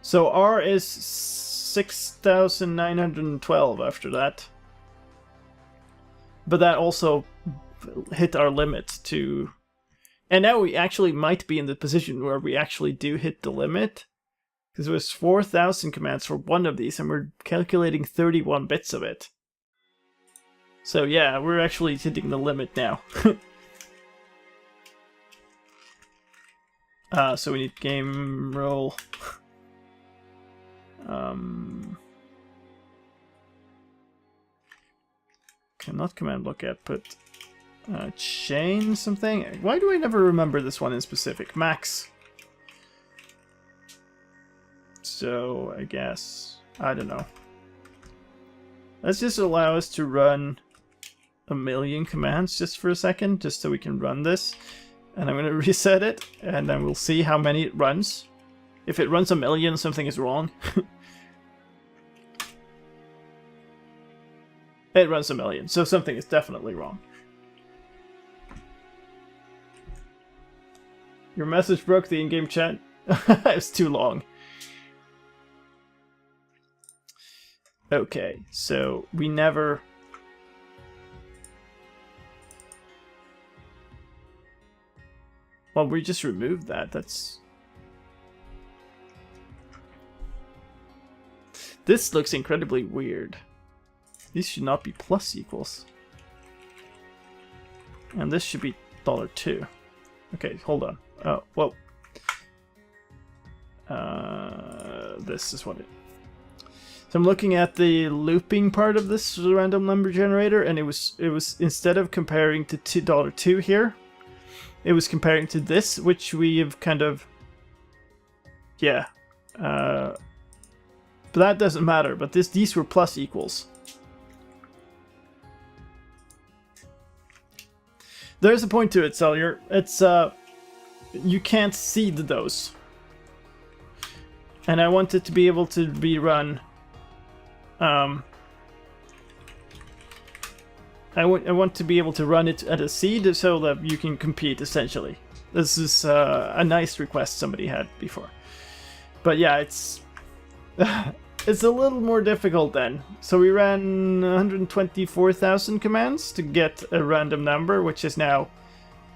A: So R is 6,912 after that. But that also hit our limit to... And now we actually might be in the position where we actually do hit the limit. Because it was 4,000 commands for one of these, and we're calculating 31 bits of it. So yeah, we're actually hitting the limit now. So we need game roll. Not command block output. Chain something. Why do I never remember this one in specific? Max. So I guess I don't know. Let's just allow us to run 1,000,000 commands just for a second, just so we can run this. And I'm going to reset it, and then we'll see how many it runs. If it runs 1,000,000, something is wrong. It runs 1,000,000, so something is definitely wrong. Your message broke the in-game chat. It's too long. Okay, so we never... Well, we just removed that. That's... This looks incredibly weird. These should not be plus equals. And this should be $2. Okay, hold on. Oh, whoa. This is what it... So I'm looking at the looping part of this random number generator, and it was instead of comparing to $2 here, it was comparing to this, which we have kind of... Yeah. But that doesn't matter, but these were plus equals. There's a point to it, Cellular. It's, you can't seed those. And I want it to be able to be run... I want to be able to run it at a seed so that you can compete, essentially. This is a nice request somebody had before. But yeah, it's... it's a little more difficult then. So we ran 124,000 commands to get a random number, which is now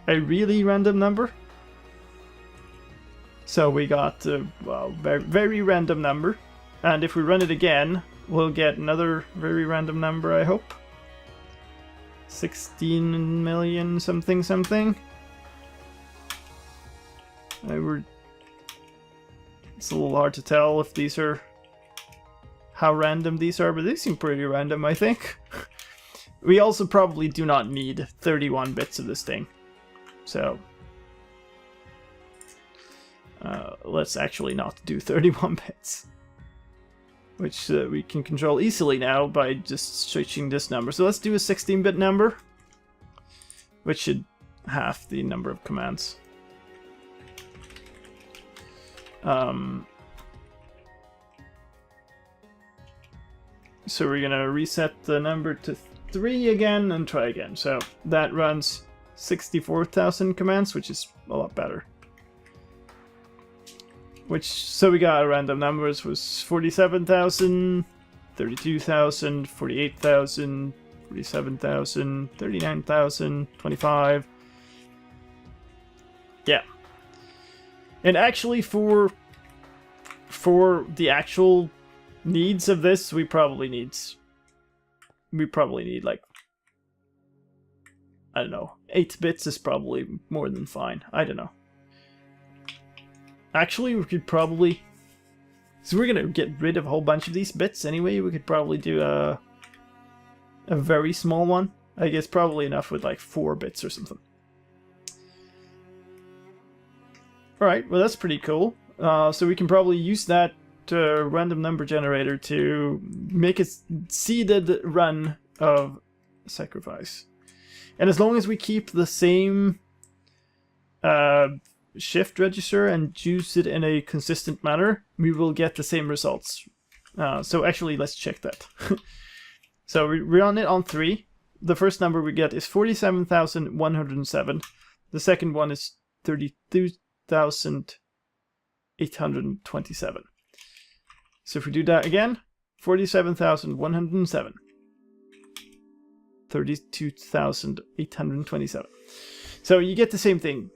A: a really random number. So we got a well, very, very random number. And if we run it again, we'll get another very random number, I hope. 16 million something something. It's a little hard to tell if these are... how random these are, but they seem pretty random, I think. We also probably do not need 31 bits of this thing. So... let's actually not do 31 bits. Which we can control easily now by just switching this number. So let's do a 16-bit number, which should half the number of commands. So we're gonna reset the number to 3 again and try again. So that runs 64,000 commands, which is a lot better. So we got random numbers was 47,000, 32,000, 48,000, 47,000, 39,000, 25. Yeah. And actually for the actual needs of this, we probably need like, I don't know, 8 bits is probably more than fine. I don't know. Actually, we could probably, so we're gonna get rid of a whole bunch of these bits anyway. We could probably do a very small one. I guess probably enough with like 4 bits or something. Alright, well that's pretty cool. So we can probably use that random number generator to make a seeded run of sacrifice. And as long as we keep the same shift register and use it in a consistent manner, we will get the same results. So actually, let's check that. So we run it on 3. The first number we get is 47,107. The second one is 32,827. So if we do that again, 47,107. 32,827. So you get the same thing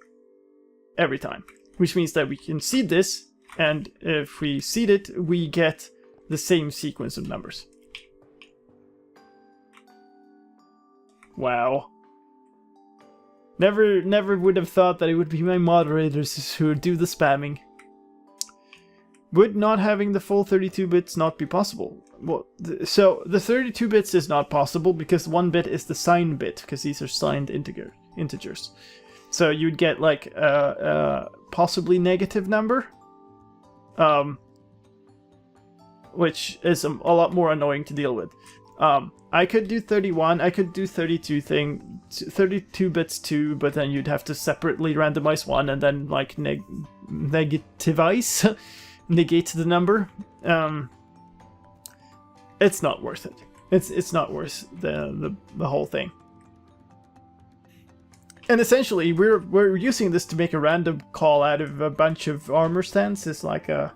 A: every time, which means that we can seed this, and if we seed it, we get the same sequence of numbers. Wow. Never would have thought that it would be my moderators who would do the spamming. Would not having the full 32 bits not be possible? Well, so the 32 bits is not possible because 1 bit is the signed bit, because these are signed integers. So you'd get like a possibly negative number, which is a lot more annoying to deal with. I could do 31, I could do 32 bits too, but then you'd have to separately randomize one and then like negativize, negate the number. It's not worth it. It's not worth the whole thing. And essentially, we're using this to make a random call out of a bunch of armor stands. It's like a...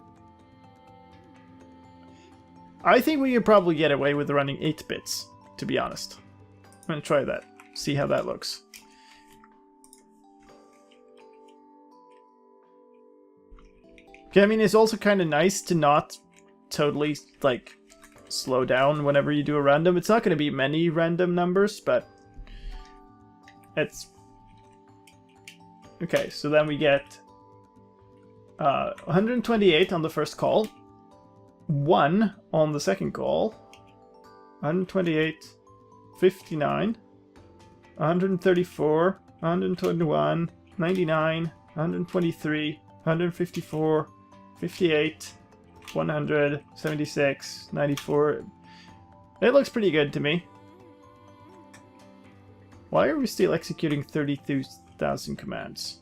A: I think we could probably get away with running 8 bits, to be honest. I'm gonna try that, see how that looks. Okay, I mean, it's also kind of nice to not totally, like, slow down whenever you do a random. It's not going to be many random numbers, but it's... Okay, so then we get 128 on the first call, 1 on the second call, 128, 59, 134, 121, 99, 123, 154, 58, 100, 76, 94. It looks pretty good to me. Why are we still executing 32,000 commands?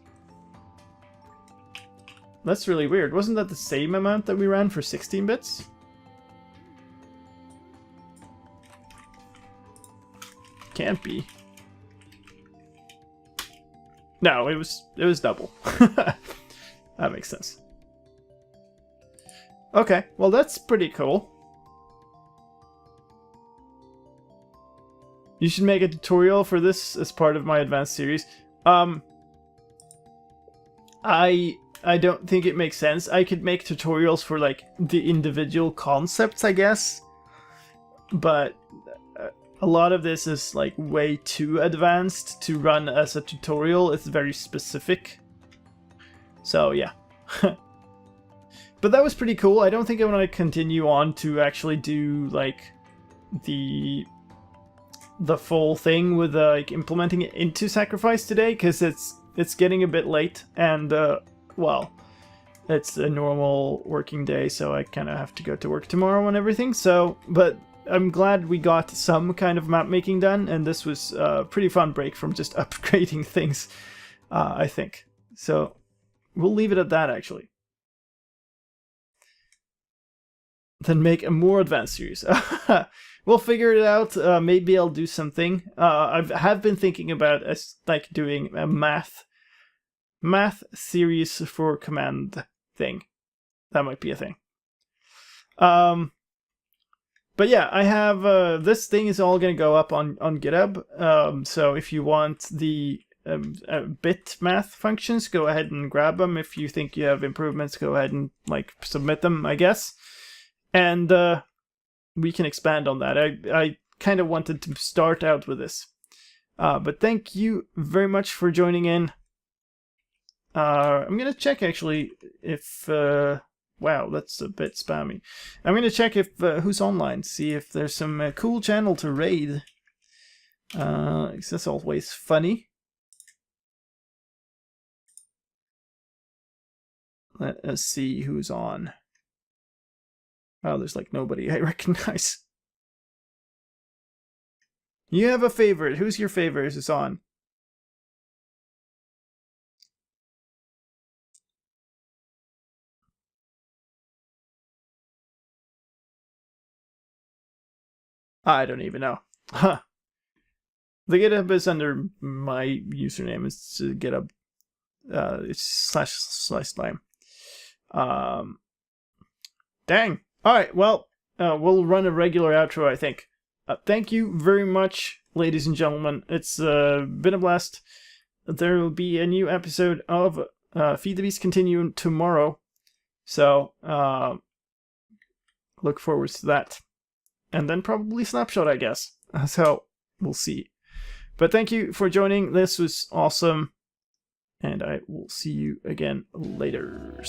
A: That's really weird. Wasn't that the same amount that we ran for 16 bits? Can't be. No, it was double. That makes sense. Okay, well that's pretty cool. You should make a tutorial for this as part of my advanced series. I don't think it makes sense. I could make tutorials for like the individual concepts, I guess. But a lot of this is like way too advanced to run as a tutorial. It's very specific. So yeah. But that was pretty cool. I don't think I want to continue on to actually do like the full thing with like implementing it into Sacrifice today, because it's getting a bit late, and well, it's a normal working day, so I kind of have to go to work tomorrow and everything. So, but I'm glad we got some kind of map making done, and this was a pretty fun break from just upgrading things, I think. So we'll leave it at that, actually. then make a more advanced series. We'll figure it out. Maybe I'll do something. I have been thinking about like doing a math series for command thing. That might be a thing. But yeah, I have this thing is all gonna go up on GitHub. So if you want the bit math functions, go ahead and grab them. If you think you have improvements, go ahead and like submit them, I guess. And we can expand on that. I kind of wanted to start out with this. But thank you very much for joining in. I'm going to check actually if... wow, that's a bit spammy. I'm going to check if who's online, see if there's some cool channel to raid. That's always funny. Let us see who's on. Oh, there's like nobody I recognize. You have a favorite. Who's your favorite is on? I don't even know. Huh. The GitHub is under my username. It's GitHub. It's /slime. Dang. Alright, well, we'll run a regular outro, I think. Thank you very much, ladies and gentlemen. It's been a blast. There will be a new episode of Feed the Beast Continue tomorrow. So, look forward to that. And then probably Snapshot, I guess. So, we'll see. But thank you for joining. This was awesome. And I will see you again later.